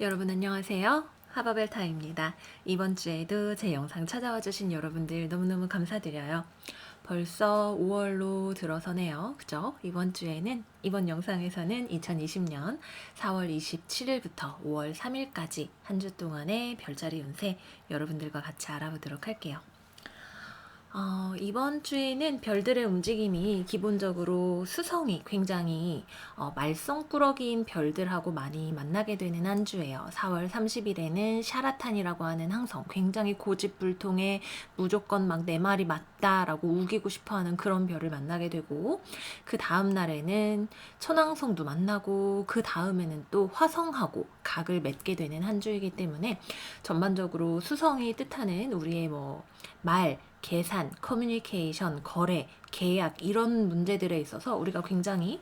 여러분 안녕하세요. 하바벨타입니다. 이번 주에도 제 영상 찾아와 주신 여러분들 너무너무 감사드려요. 벌써 5월로 들어서네요. 그죠? 이번 영상에서는 2020년 4월 27일부터 5월 3일까지 한 주 동안의 별자리 운세 여러분들과 같이 알아보도록 할게요. 이번 주에는 별들의 움직임이 기본적으로 수성이 굉장히 말썽꾸러기인 별들하고 많이 만나게 되는 한 주예요. 4월 30일에는 샤라탄이라고 하는 항성, 굉장히 고집불통에 무조건 막 내 말이 맞다라고 우기고 싶어하는 그런 별을 만나게 되고, 그 다음 날에는 천왕성도 만나고, 그 다음에는 또 화성하고 각을 맺게 되는 한 주이기 때문에 전반적으로 수성이 뜻하는 우리의 말, 계산, 커뮤니케이션, 거래, 계약 이런 문제들에 있어서 우리가 굉장히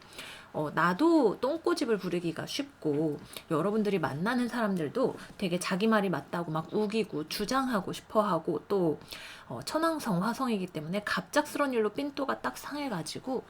나도 똥꼬집을 부리기가 쉽고, 여러분들이 만나는 사람들도 되게 자기 말이 맞다고 막 우기고 주장하고 싶어하고, 또 천왕성 화성이기 때문에 갑작스러운 일로 삔또가 딱 상해가지고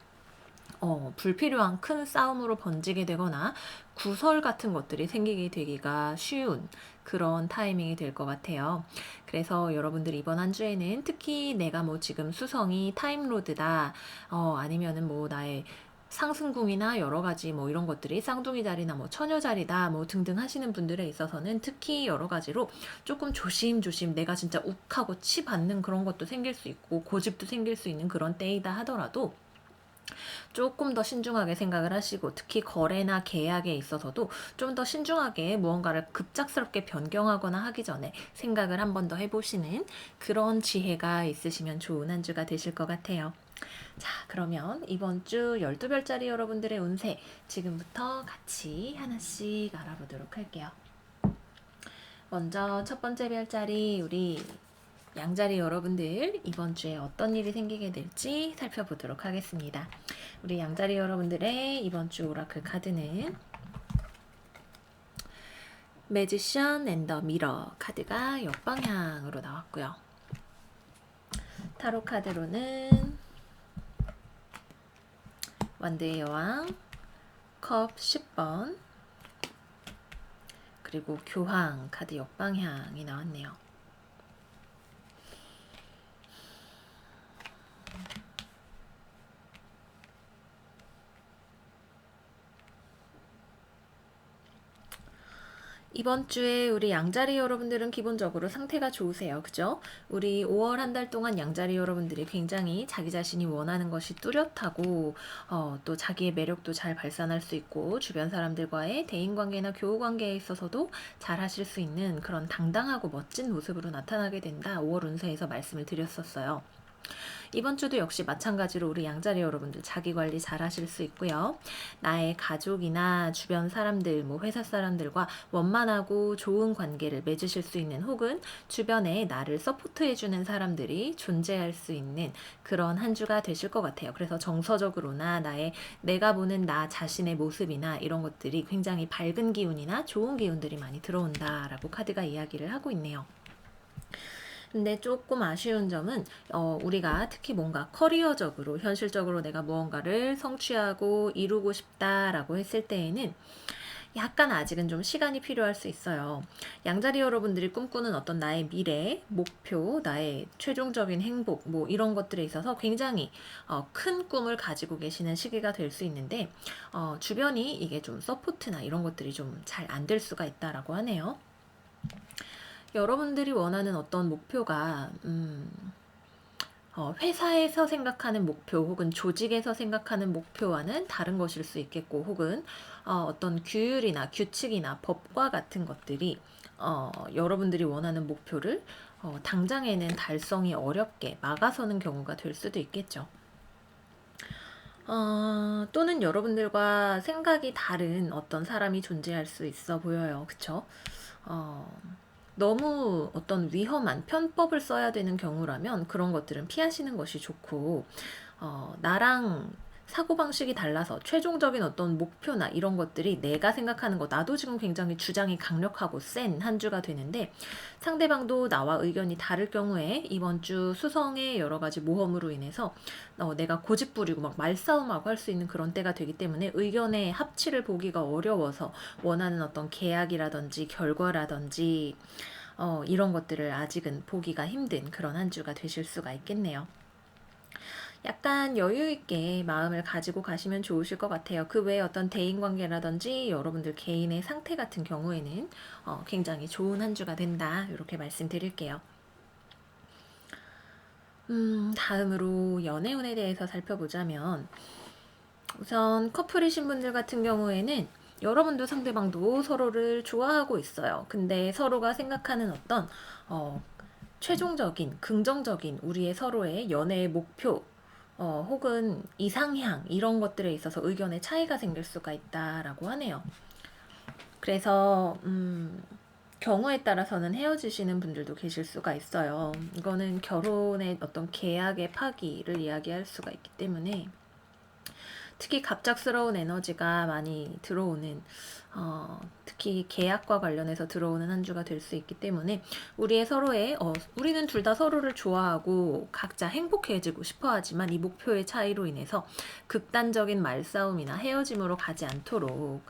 불필요한 큰 싸움으로 번지게 되거나 구설 같은 것들이 생기게 되기가 쉬운 그런 타이밍이 될 것 같아요. 그래서 여러분들 이번 한 주에는 특히 내가 지금 수성이 타임로드다, 아니면은 나의 상승궁이나 여러 가지 이런 것들이 쌍둥이 자리나 처녀 자리다 등등 하시는 분들에 있어서는 특히 여러 가지로 조금 조심조심 내가 진짜 욱하고 치 받는 그런 것도 생길 수 있고 고집도 생길 수 있는 그런 때이다 하더라도 조금 더 신중하게 생각을 하시고, 특히 거래나 계약에 있어서도 좀 더 신중하게 무언가를 급작스럽게 변경하거나 하기 전에 생각을 한 번 더 해보시는 그런 지혜가 있으시면 좋은 한 주가 되실 것 같아요. 자, 그러면 이번 주 12별짜리 여러분들의 운세 지금부터 같이 하나씩 알아보도록 할게요. 먼저 첫 번째 별자리, 우리 양자리 여러분들 이번 주에 어떤 일이 생기게 될지 살펴보도록 하겠습니다. 우리 양자리 여러분들의 이번 주 오라클 카드는 매지션 앤 더 미러 카드가 역방향으로 나왔고요. 타로 카드로는 완드의 여왕, 컵 10번, 그리고 교황 카드 역방향이 나왔네요. 이번 주에 우리 양자리 여러분들은 기본적으로 상태가 좋으세요. 그죠? 우리 5월 한 달 동안 양자리 여러분들이 굉장히 자기 자신이 원하는 것이 뚜렷하고, 또 자기의 매력도 잘 발산할 수 있고, 주변 사람들과의 대인관계나 교우관계에 있어서도 잘 하실 수 있는 그런 당당하고 멋진 모습으로 나타나게 된다. 5월 운세에서 말씀을 드렸었어요. 이번 주도 역시 마찬가지로 우리 양자리 여러분들 자기 관리 잘 하실 수 있고요. 나의 가족이나 주변 사람들, 회사 사람들과 원만하고 좋은 관계를 맺으실 수 있는, 혹은 주변에 나를 서포트해주는 사람들이 존재할 수 있는 그런 한 주가 되실 것 같아요. 그래서 정서적으로나 내가 보는 나 자신의 모습이나 이런 것들이 굉장히 밝은 기운이나 좋은 기운들이 많이 들어온다라고 카드가 이야기를 하고 있네요. 근데 조금 아쉬운 점은 우리가 특히 뭔가 커리어적으로 현실적으로 내가 무언가를 성취하고 이루고 싶다라고 했을 때에는 약간 아직은 좀 시간이 필요할 수 있어요. 양자리 여러분들이 꿈꾸는 어떤 나의 미래, 목표, 나의 최종적인 행복 이런 것들에 있어서 굉장히 큰 꿈을 가지고 계시는 시기가 될 수 있는데, 주변이 이게 좀 서포트나 이런 것들이 좀 잘 안 될 수가 있다라고 하네요. 여러분들이 원하는 어떤 목표가 회사에서 생각하는 목표 혹은 조직에서 생각하는 목표와는 다른 것일 수 있겠고, 혹은 어떤 규율이나 규칙이나 법과 같은 것들이 여러분들이 원하는 목표를 당장에는 달성이 어렵게 막아서는 경우가 될 수도 있겠죠. 또는 여러분들과 생각이 다른 어떤 사람이 존재할 수 있어 보여요. 그쵸? 너무 어떤 위험한 편법을 써야 되는 경우라면 그런 것들은 피하시는 것이 좋고, 나랑 사고방식이 달라서 최종적인 어떤 목표나 이런 것들이 내가 생각하는 거, 나도 지금 굉장히 주장이 강력하고 센 한 주가 되는데, 상대방도 나와 의견이 다를 경우에 이번 주 수성의 여러 가지 모험으로 인해서 내가 고집 부리고 막 말싸움하고 할 수 있는 그런 때가 되기 때문에 의견의 합치를 보기가 어려워서 원하는 어떤 계약이라든지 결과라든지 이런 것들을 아직은 보기가 힘든 그런 한 주가 되실 수가 있겠네요. 약간 여유 있게 마음을 가지고 가시면 좋으실 것 같아요. 그 외에 어떤 대인관계라든지 여러분들 개인의 상태 같은 경우에는 굉장히 좋은 한 주가 된다. 이렇게 말씀드릴게요. 다음으로 연애운에 대해서 살펴보자면, 우선 커플이신 분들 같은 경우에는 여러분도 상대방도 서로를 좋아하고 있어요. 근데 서로가 생각하는 어떤 최종적인 긍정적인 우리의 서로의 연애의 목표, 혹은 이상향 이런 것들에 있어서 의견의 차이가 생길 수가 있다라고 하네요. 그래서 경우에 따라서는 헤어지시는 분들도 계실 수가 있어요. 이거는 결혼의 어떤 계약의 파기를 이야기할 수가 있기 때문에 특히 갑작스러운 에너지가 많이 들어오는, 특히 계약과 관련해서 들어오는 한 주가 될 수 있기 때문에 우리의 서로의 우리는 둘 다 서로를 좋아하고 각자 행복해지고 싶어 하지만 이 목표의 차이로 인해서 극단적인 말싸움이나 헤어짐으로 가지 않도록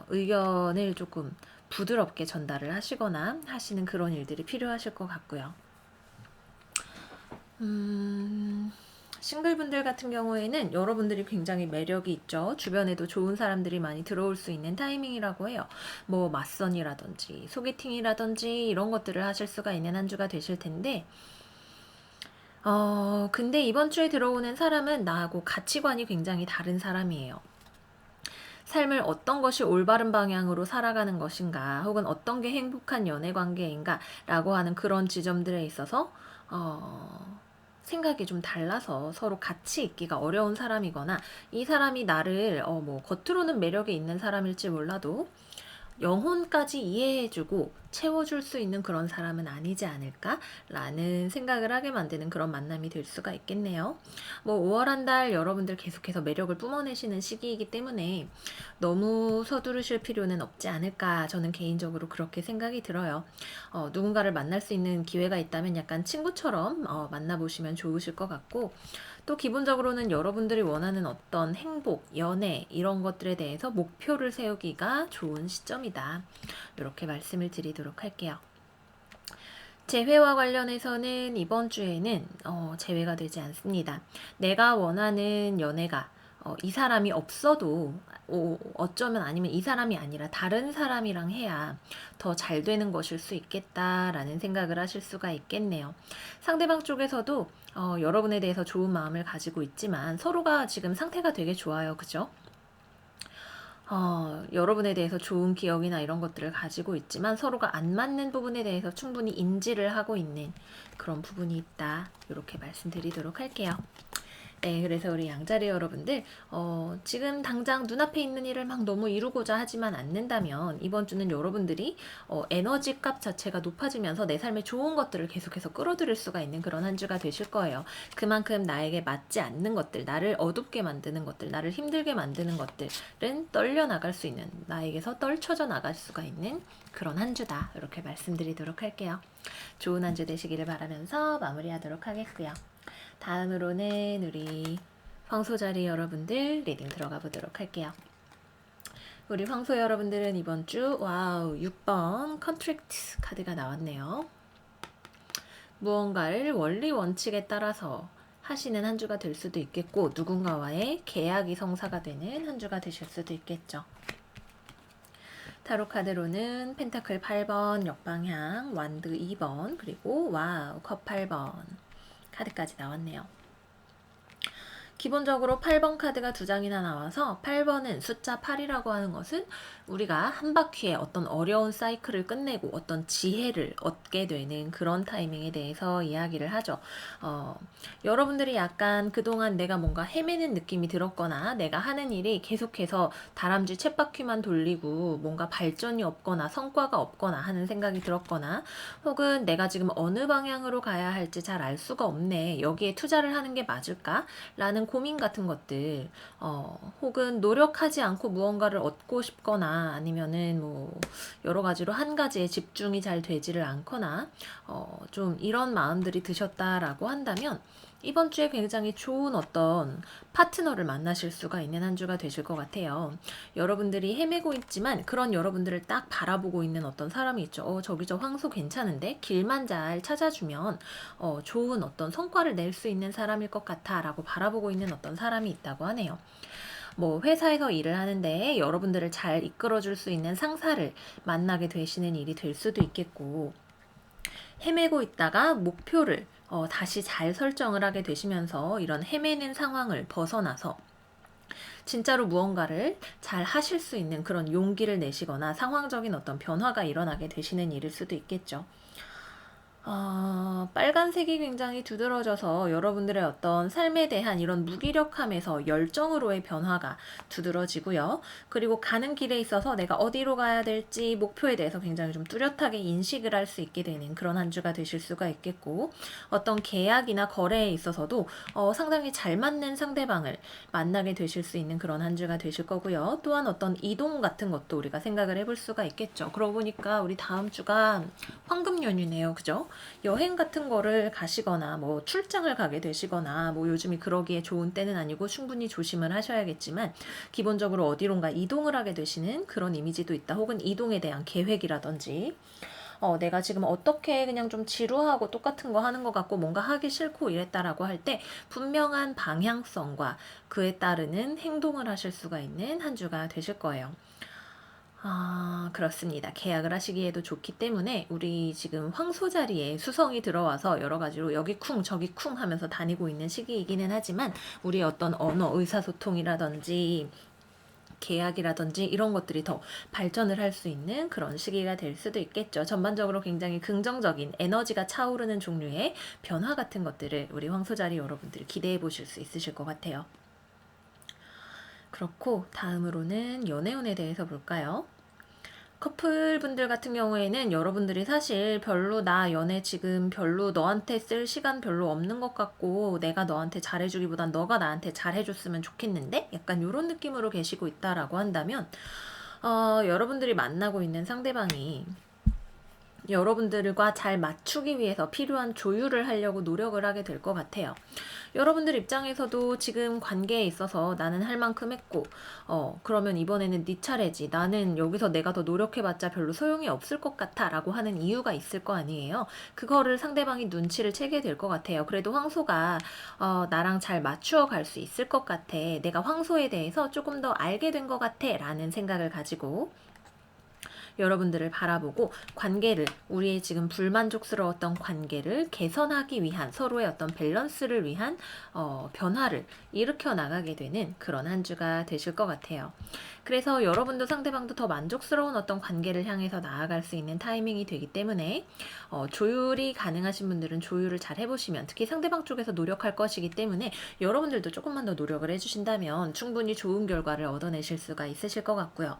의견을 조금 부드럽게 전달을 하시거나 하시는 그런 일들이 필요하실 것 같고요. 싱글분들 같은 경우에는 여러분들이 굉장히 매력이 있죠. 주변에도 좋은 사람들이 많이 들어올 수 있는 타이밍이라고 해요. 뭐 맞선이라든지 소개팅이라든지 이런 것들을 하실 수가 있는 한 주가 되실 텐데, 근데 이번 주에 들어오는 사람은 나하고 가치관이 굉장히 다른 사람이에요. 삶을 어떤 것이 올바른 방향으로 살아가는 것인가, 혹은 어떤 게 행복한 연애 관계인가 라고 하는 그런 지점들에 있어서 생각이 좀 달라서 서로 같이 있기가 어려운 사람이거나, 이 사람이 나를 뭐 겉으로는 매력이 있는 사람일지 몰라도 영혼까지 이해해주고 채워줄 수 있는 그런 사람은 아니지 않을까라는 생각을 하게 만드는 그런 만남이 될 수가 있겠네요. 뭐 5월 한 달 여러분들 계속해서 매력을 뿜어내시는 시기이기 때문에 너무 서두르실 필요는 없지 않을까, 저는 개인적으로 그렇게 생각이 들어요. 누군가를 만날 수 있는 기회가 있다면 약간 친구처럼 만나보시면 좋으실 것 같고, 또 기본적으로는 여러분들이 원하는 어떤 행복, 연애 이런 것들에 대해서 목표를 세우기가 좋은 시점이다. 이렇게 말씀을 드리도록 할게요. 재회와 관련해서는 이번 주에는 재회가 되지 않습니다. 내가 원하는 연애가 이 사람이 없어도 어쩌면 아니면 이 사람이 아니라 다른 사람이랑 해야 더 잘 되는 것일 수 있겠다라는 생각을 하실 수가 있겠네요. 상대방 쪽에서도 여러분에 대해서 좋은 마음을 가지고 있지만 서로가 지금 상태가 되게 좋아요. 그죠? 여러분에 대해서 좋은 기억이나 이런 것들을 가지고 있지만 서로가 안 맞는 부분에 대해서 충분히 인지를 하고 있는 그런 부분이 있다. 이렇게 말씀드리도록 할게요. 네, 그래서 우리 양자리 여러분들, 지금 당장 눈앞에 있는 일을 막 너무 이루고자 하지만 않는다면 이번 주는 여러분들이 에너지 값 자체가 높아지면서 내 삶에 좋은 것들을 계속해서 끌어들일 수가 있는 그런 한 주가 되실 거예요. 그만큼 나에게 맞지 않는 것들, 나를 어둡게 만드는 것들, 나를 힘들게 만드는 것들은 떨려나갈 수 있는, 나에게서 떨쳐져 나갈 수가 있는 그런 한 주다. 이렇게 말씀드리도록 할게요. 좋은 한 주 되시기를 바라면서 마무리하도록 하겠고요. 다음으로는 우리 황소자리 여러분들 리딩 들어가 보도록 할게요. 우리 황소 여러분들은 이번 주 6번 컨트랙트 카드가 나왔네요. 무언가를 원리 원칙에 따라서 하시는 한 주가 될 수도 있겠고, 누군가와의 계약이 성사가 되는 한 주가 되실 수도 있겠죠. 타로 카드로는 펜타클 8번, 역방향, 완드 2번, 그리고 컵 8번 카드까지 나왔네요. 기본적으로 8번 카드가 두 장이나 나와서 8번은 숫자 8이라고 하는 것은 우리가 한 바퀴의 어떤 어려운 사이클을 끝내고 어떤 지혜를 얻게 되는 그런 타이밍에 대해서 이야기를 하죠. 여러분들이 약간 그동안 내가 뭔가 헤매는 느낌이 들었거나 내가 하는 일이 계속해서 다람쥐 쳇바퀴만 돌리고 뭔가 발전이 없거나 성과가 없거나 하는 생각이 들었거나, 혹은 내가 지금 어느 방향으로 가야 할지 잘 알 수가 없네, 여기에 투자를 하는 게 맞을까? 라는 고민 같은 것들, 혹은 노력하지 않고 무언가를 얻고 싶거나 아니면은 뭐 여러 가지로 한 가지에 집중이 잘 되지를 않거나 좀 이런 마음들이 드셨다라고 한다면 이번 주에 굉장히 좋은 어떤 파트너를 만나실 수가 있는 한 주가 되실 것 같아요. 여러분들이 헤매고 있지만 그런 여러분들을 딱 바라보고 있는 어떤 사람이 있죠. 저기 저 황소 괜찮은데? 길만 잘 찾아주면 좋은 어떤 성과를 낼 수 있는 사람일 것 같아 라고 바라보고 있는 어떤 사람이 있다고 하네요. 뭐 회사에서 일을 하는데 여러분들을 잘 이끌어줄 수 있는 상사를 만나게 되시는 일이 될 수도 있겠고, 헤매고 있다가 목표를 다시 잘 설정을 하게 되시면서 이런 헤매는 상황을 벗어나서 진짜로 무언가를 잘 하실 수 있는 그런 용기를 내시거나 상황적인 어떤 변화가 일어나게 되시는 일일 수도 있겠죠. 빨간색이 굉장히 두드러져서 여러분들의 어떤 삶에 대한 이런 무기력함에서 열정으로의 변화가 두드러지고요. 그리고 가는 길에 있어서 내가 어디로 가야 될지 목표에 대해서 굉장히 좀 뚜렷하게 인식을 할 수 있게 되는 그런 한 주가 되실 수가 있겠고, 어떤 계약이나 거래에 있어서도 상당히 잘 맞는 상대방을 만나게 되실 수 있는 그런 한 주가 되실 거고요. 또한 어떤 이동 같은 것도 우리가 생각을 해볼 수가 있겠죠. 그러고 보니까 우리 다음 주가 황금 연휴네요. 그죠? 여행 같은 거를 가시거나 뭐 출장을 가게 되시거나, 뭐 요즘이 그러기에 좋은 때는 아니고 충분히 조심을 하셔야겠지만 기본적으로 어디론가 이동을 하게 되시는 그런 이미지도 있다. 혹은 이동에 대한 계획이라든지, 내가 지금 어떻게 그냥 좀 지루하고 똑같은 거 하는 것 같고 뭔가 하기 싫고 이랬다라고 할 때 분명한 방향성과 그에 따르는 행동을 하실 수가 있는 한 주가 되실 거예요. 그렇습니다. 계약을 하시기에도 좋기 때문에 우리 지금 황소 자리에 수성이 들어와서 여러 가지로 여기 쿵 저기 쿵 하면서 다니고 있는 시기이기는 하지만 우리의 어떤 언어, 의사소통이라든지 계약이라든지 이런 것들이 더 발전을 할 수 있는 그런 시기가 될 수도 있겠죠. 전반적으로 굉장히 긍정적인 에너지가 차오르는 종류의 변화 같은 것들을 우리 황소자리 여러분들이 기대해 보실 수 있으실 것 같아요. 그렇고 다음으로는 연애운에 대해서 볼까요? 커플분들 같은 경우에는 여러분들이 사실 별로 나 연애 지금 별로 너한테 쓸 시간 별로 없는 것 같고 내가 너한테 잘해주기보단 너가 나한테 잘해줬으면 좋겠는데? 약간 이런 느낌으로 계시고 있다라고 한다면 여러분들이 만나고 있는 상대방이 여러분들과 잘 맞추기 위해서 필요한 조율을 하려고 노력을 하게 될 것 같아요. 여러분들 입장에서도 지금 관계에 있어서 나는 할 만큼 했고, 그러면 이번에는 네 차례지. 나는 여기서 내가 더 노력해봤자 별로 소용이 없을 것 같아 라고 하는 이유가 있을 거 아니에요. 그거를 상대방이 눈치를 채게 될 것 같아요. 그래도 황소가 나랑 잘 맞추어 갈 수 있을 것 같아. 내가 황소에 대해서 조금 더 알게 된 것 같아 라는 생각을 가지고 여러분들을 바라보고 관계를, 우리의 지금 불만족스러웠던 관계를 개선하기 위한, 서로의 어떤 밸런스를 위한 변화를 일으켜 나가게 되는 그런 한 주가 되실 것 같아요. 그래서 여러분도 상대방도 더 만족스러운 어떤 관계를 향해서 나아갈 수 있는 타이밍이 되기 때문에 조율이 가능하신 분들은 조율을 잘 해보시면, 특히 상대방 쪽에서 노력할 것이기 때문에 여러분들도 조금만 더 노력을 해주신다면 충분히 좋은 결과를 얻어내실 수가 있으실 것 같고요.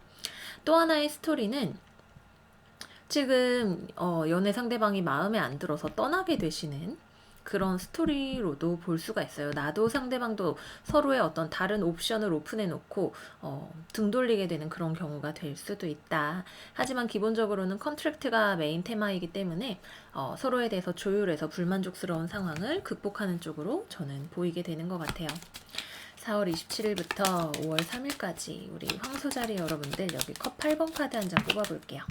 또 하나의 스토리는 지금 연애 상대방이 마음에 안 들어서 떠나게 되시는 그런 스토리로도 볼 수가 있어요. 나도 상대방도 서로의 어떤 다른 옵션을 오픈해 놓고 등 돌리게 되는 그런 경우가 될 수도 있다. 하지만 기본적으로는 컨트랙트가 메인 테마이기 때문에 서로에 대해서 조율해서 불만족스러운 상황을 극복하는 쪽으로 저는 보이게 되는 것 같아요. 4월 27일부터 5월 3일까지 우리 황소자리 여러분들 여기 컵 8번 카드 한 장 뽑아볼게요.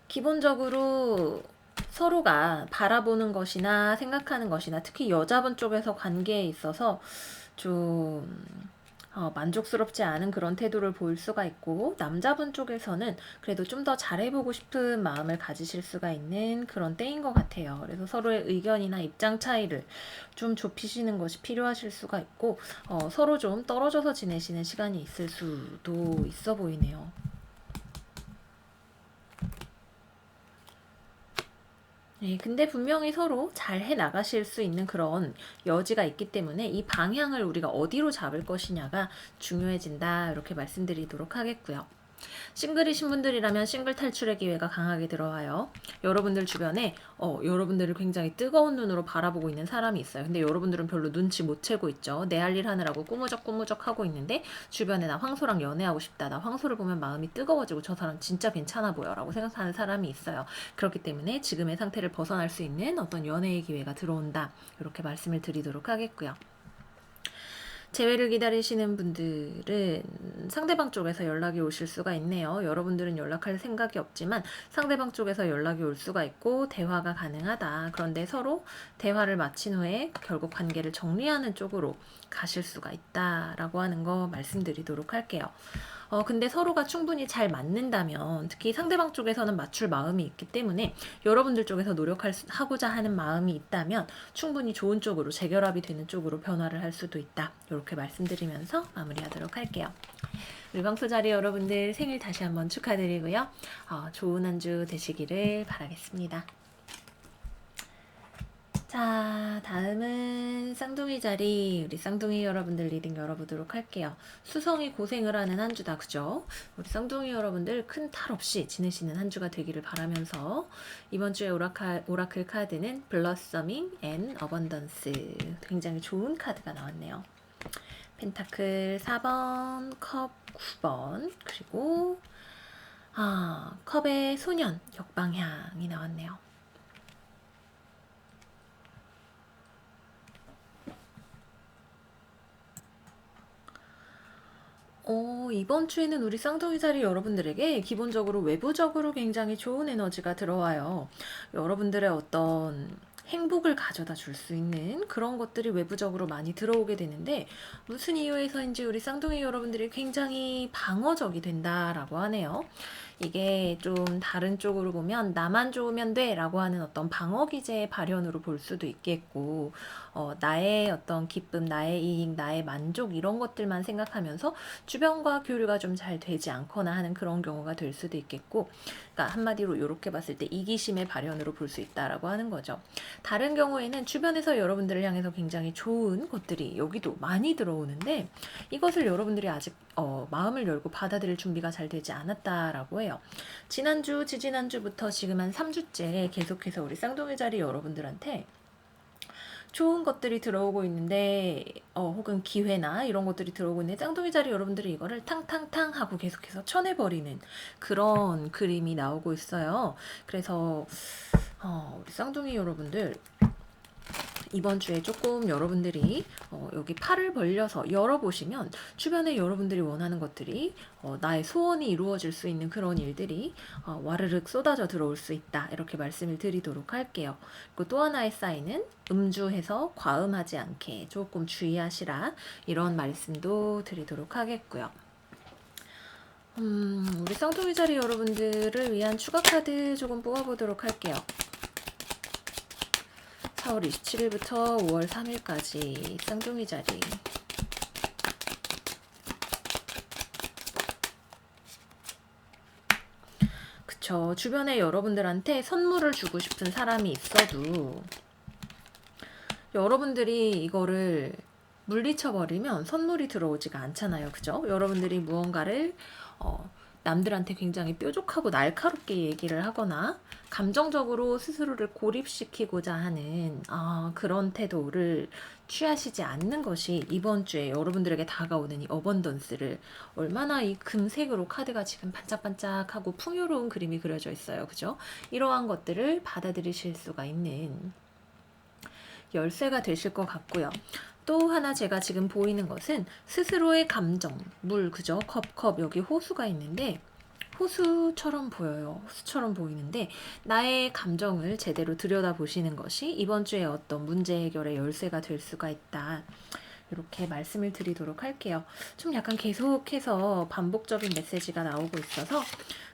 기본적으로 서로가 바라보는 것이나 생각하는 것이나 특히 여자분 쪽에서 관계에 있어서 좀 만족스럽지 않은 그런 태도를 보일 수가 있고, 남자분 쪽에서는 그래도 좀 더 잘해보고 싶은 마음을 가지실 수가 있는 그런 때인 것 같아요. 그래서 서로의 의견이나 입장 차이를 좀 좁히시는 것이 필요하실 수가 있고, 서로 좀 떨어져서 지내시는 시간이 있을 수도 있어 보이네요. 네, 근데 분명히 서로 잘 해 나가실 수 있는 그런 여지가 있기 때문에 이 방향을 우리가 어디로 잡을 것이냐가 중요해진다. 이렇게 말씀드리도록 하겠고요. 싱글이신 분들이라면 싱글 탈출의 기회가 강하게 들어와요. 여러분들 주변에 여러분들을 굉장히 뜨거운 눈으로 바라보고 있는 사람이 있어요. 근데 여러분들은 별로 눈치 못 채고 있죠. 내 할 일 하느라고 꾸무적꾸무적 하고 있는데 주변에 나 황소랑 연애하고 싶다. 나 황소를 보면 마음이 뜨거워지고 저 사람 진짜 괜찮아 보여 라고 생각하는 사람이 있어요. 그렇기 때문에 지금의 상태를 벗어날 수 있는 어떤 연애의 기회가 들어온다. 이렇게 말씀을 드리도록 하겠고요. 재회를 기다리시는 분들은 상대방 쪽에서 연락이 오실 수가 있네요. 여러분들은 연락할 생각이 없지만 상대방 쪽에서 연락이 올 수가 있고 대화가 가능하다. 그런데 서로 대화를 마친 후에 결국 관계를 정리하는 쪽으로 가실 수가 있다라고 하는 거 말씀드리도록 할게요. 근데 서로가 충분히 잘 맞는다면 특히 상대방 쪽에서는 맞출 마음이 있기 때문에 여러분들 쪽에서 노력하고자 하는 마음이 있다면 충분히 좋은 쪽으로 재결합이 되는 쪽으로 변화를 할 수도 있다. 이렇게 말씀드리면서 마무리하도록 할게요. 우리 방소자리 여러분들 생일 다시 한번 축하드리고요. 좋은 한 주 되시기를 바라겠습니다. 자, 다음은 쌍둥이 자리 우리 쌍둥이 여러분들 리딩 열어보도록 할게요. 수성이 고생을 하는 한 주다, 그죠? 우리 쌍둥이 여러분들 큰 탈 없이 지내시는 한 주가 되기를 바라면서 이번 주에 오라클 카드는 블러서밍 앤 어번던스, 굉장히 좋은 카드가 나왔네요. 펜타클 4번, 컵 9번, 그리고 컵의 소년 역방향이 나왔네요. 이번 주에는 우리 쌍둥이 자리 여러분들에게 기본적으로 외부적으로 굉장히 좋은 에너지가 들어와요. 여러분들의 어떤 행복을 가져다 줄 수 있는 그런 것들이 외부적으로 많이 들어오게 되는데 무슨 이유에서인지 우리 쌍둥이 여러분들이 굉장히 방어적이 된다라고 하네요. 이게 좀 다른 쪽으로 보면 나만 좋으면 돼 라고 하는 어떤 방어 기제의 발현으로 볼 수도 있겠고 나의 어떤 기쁨, 나의 이익, 나의 만족 이런 것들만 생각하면서 주변과 교류가 좀 잘 되지 않거나 하는 그런 경우가 될 수도 있겠고, 그러니까 한마디로 이렇게 봤을 때 이기심의 발현으로 볼 수 있다라고 하는 거죠. 다른 경우에는 주변에서 여러분들을 향해서 굉장히 좋은 것들이 여기도 많이 들어오는데 이것을 여러분들이 아직 마음을 열고 받아들일 준비가 잘 되지 않았다라고 해요. 지난주, 지지난주부터 지금 한 3주째 계속해서 우리 쌍둥이 자리 여러분들한테 좋은 것들이 들어오고 있는데 혹은 기회나 이런 것들이 들어오고 있는데 쌍둥이 자리 여러분들이 이거를 탕탕탕 하고 계속해서 쳐내버리는 그런 그림이 나오고 있어요. 그래서 우리 쌍둥이 여러분들 이번 주에 조금 여러분들이 여기 팔을 벌려서 열어보시면 주변에 여러분들이 원하는 것들이 나의 소원이 이루어질 수 있는 그런 일들이 와르륵 쏟아져 들어올 수 있다. 이렇게 말씀을 드리도록 할게요. 그리고 또 하나의 사인은 음주해서 과음하지 않게 조금 주의하시라. 이런 말씀도 드리도록 하겠고요. 우리 쌍둥이 자리 여러분들을 위한 추가 카드 조금 뽑아보도록 할게요. 4월 27일부터 5월 3일까지 쌍둥이 자리. 그쵸. 주변에 여러분들한테 선물을 주고 싶은 사람이 있어도 여러분들이 이거를 물리쳐버리면 선물이 들어오지가 않잖아요. 그죠? 여러분들이 무언가를 남들한테 굉장히 뾰족하고 날카롭게 얘기를 하거나 감정적으로 스스로를 고립시키고자 하는 그런 태도를 취하시지 않는 것이 이번 주에 여러분들에게 다가오는 이 어번던스를 얼마나 이 금색으로 카드가 지금 반짝반짝하고 풍요로운 그림이 그려져 있어요. 그죠? 이러한 것들을 받아들이실 수가 있는 열쇠가 되실 것 같고요. 또 하나 제가 지금 보이는 것은 스스로의 감정, 물, 그죠? 컵, 여기 호수가 있는데 호수처럼 보여요. 호수처럼 보이는데 나의 감정을 제대로 들여다보시는 것이 이번 주에 어떤 문제 해결의 열쇠가 될 수가 있다. 이렇게 말씀을 드리도록 할게요. 좀 약간 계속해서 반복적인 메시지가 나오고 있어서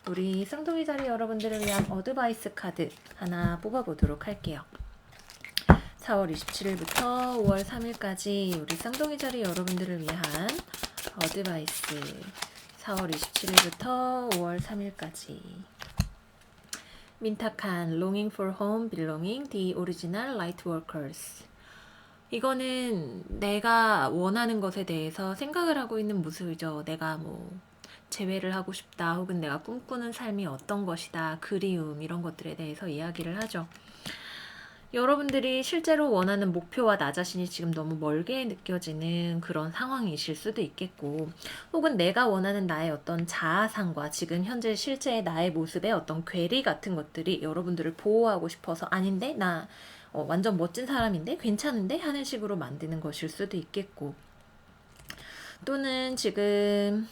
우리 쌍둥이 자리 여러분들을 위한 어드바이스 카드 하나 뽑아보도록 할게요. 4월 27일부터 5월 3일까지 우리 쌍둥이 자리 여러분들을 위한 어드바이스 4월 27일부터 5월 3일까지 민탁한 Longing for Home, Belonging, The Original Lightworkers. 이거는 내가 원하는 것에 대해서 생각을 하고 있는 모습이죠. 내가 뭐 재회를 하고 싶다, 혹은 내가 꿈꾸는 삶이 어떤 것이다, 그리움, 이런 것들에 대해서 이야기를 하죠. 여러분들이 실제로 원하는 목표와 나 자신이 지금 너무 멀게 느껴지는 그런 상황이실 수도 있겠고, 혹은 내가 원하는 나의 어떤 자아상과 지금 현재 실제의 나의 모습의 어떤 괴리 같은 것들이 여러분들을 보호하고 싶어서, 아닌데 나 완전 멋진 사람인데 괜찮은데 하는 식으로 만드는 것일 수도 있겠고, 또는 지금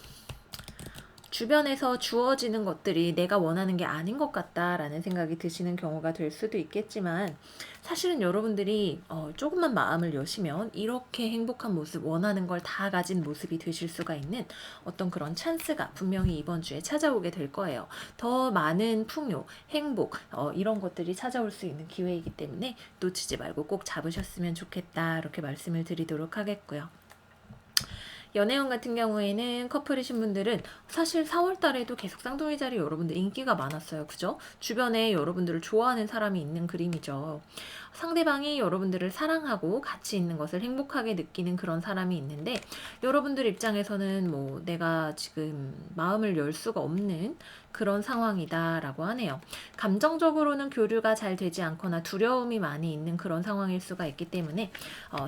주변에서 주어지는 것들이 내가 원하는 게 아닌 것 같다라는 생각이 드시는 경우가 될 수도 있겠지만, 사실은 여러분들이 조금만 마음을 여시면 이렇게 행복한 모습, 원하는 걸 다 가진 모습이 되실 수가 있는 어떤 그런 찬스가 분명히 이번 주에 찾아오게 될 거예요. 더 많은 풍요, 행복, 이런 것들이 찾아올 수 있는 기회이기 때문에 놓치지 말고 꼭 잡으셨으면 좋겠다, 이렇게 말씀을 드리도록 하겠고요. 연애운 같은 경우에는 커플이신 분들은 사실 4월 달에도 계속 쌍둥이 자리 여러분들 인기가 많았어요. 그죠? 주변에 여러분들을 좋아하는 사람이 있는 그림이죠. 상대방이 여러분들을 사랑하고 같이 있는 것을 행복하게 느끼는 그런 사람이 있는데, 여러분들 입장에서는 뭐 내가 지금 마음을 열 수가 없는 그런 상황이다라고 하네요. 감정적으로는 교류가 잘 되지 않거나 두려움이 많이 있는 그런 상황일 수가 있기 때문에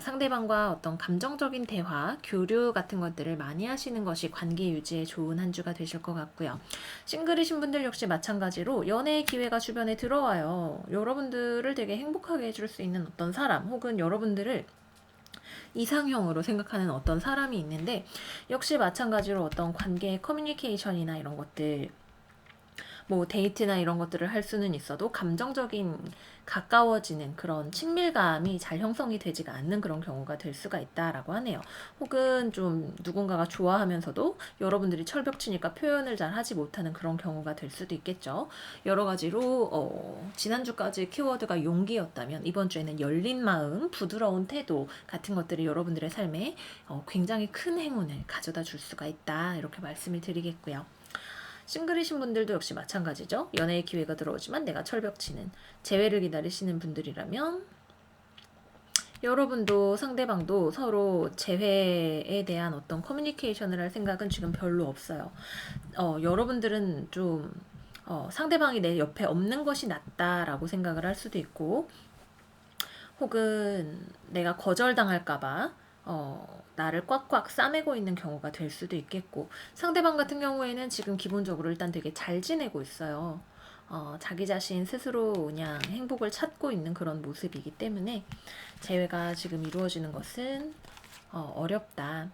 상대방과 어떤 감정적인 대화, 교류 같은 것들을 많이 하시는 것이 관계 유지에 좋은 한 주가 되실 것 같고요. 싱글이신 분들 역시 마찬가지로 연애의 기회가 주변에 들어와요. 여러분들을 되게 행복하게 해줄 수 있는 어떤 사람, 혹은 여러분들을 이상형으로 생각하는 어떤 사람이 있는데, 역시 마찬가지로 어떤 관계의 커뮤니케이션이나 이런 것들, 뭐 데이트나 이런 것들을 할 수는 있어도 감정적인 가까워지는 그런 친밀감이 잘 형성이 되지가 않는 그런 경우가 될 수가 있다라고 하네요. 혹은 좀 누군가가 좋아하면서도 여러분들이 철벽치니까 표현을 잘 하지 못하는 그런 경우가 될 수도 있겠죠. 여러 가지로 지난주까지 키워드가 용기였다면, 이번 주에는 열린 마음, 부드러운 태도 같은 것들이 여러분들의 삶에 굉장히 큰 행운을 가져다 줄 수가 있다, 이렇게 말씀을 드리겠고요. 싱글이신 분들도 역시 마찬가지죠. 연애의 기회가 들어오지만 내가 철벽치는, 재회를 기다리시는 분들이라면 여러분도 상대방도 서로 재회에 대한 어떤 커뮤니케이션을 할 생각은 지금 별로 없어요. 여러분들은 좀 상대방이 내 옆에 없는 것이 낫다라고 생각을 할 수도 있고, 혹은 내가 거절당할까봐 나를 꽉꽉 싸매고 있는 경우가 될 수도 있겠고, 상대방 같은 경우에는 지금 기본적으로 일단 되게 잘 지내고 있어요. 자기 자신 스스로 그냥 행복을 찾고 있는 그런 모습이기 때문에 재회가 지금 이루어지는 것은 어렵다.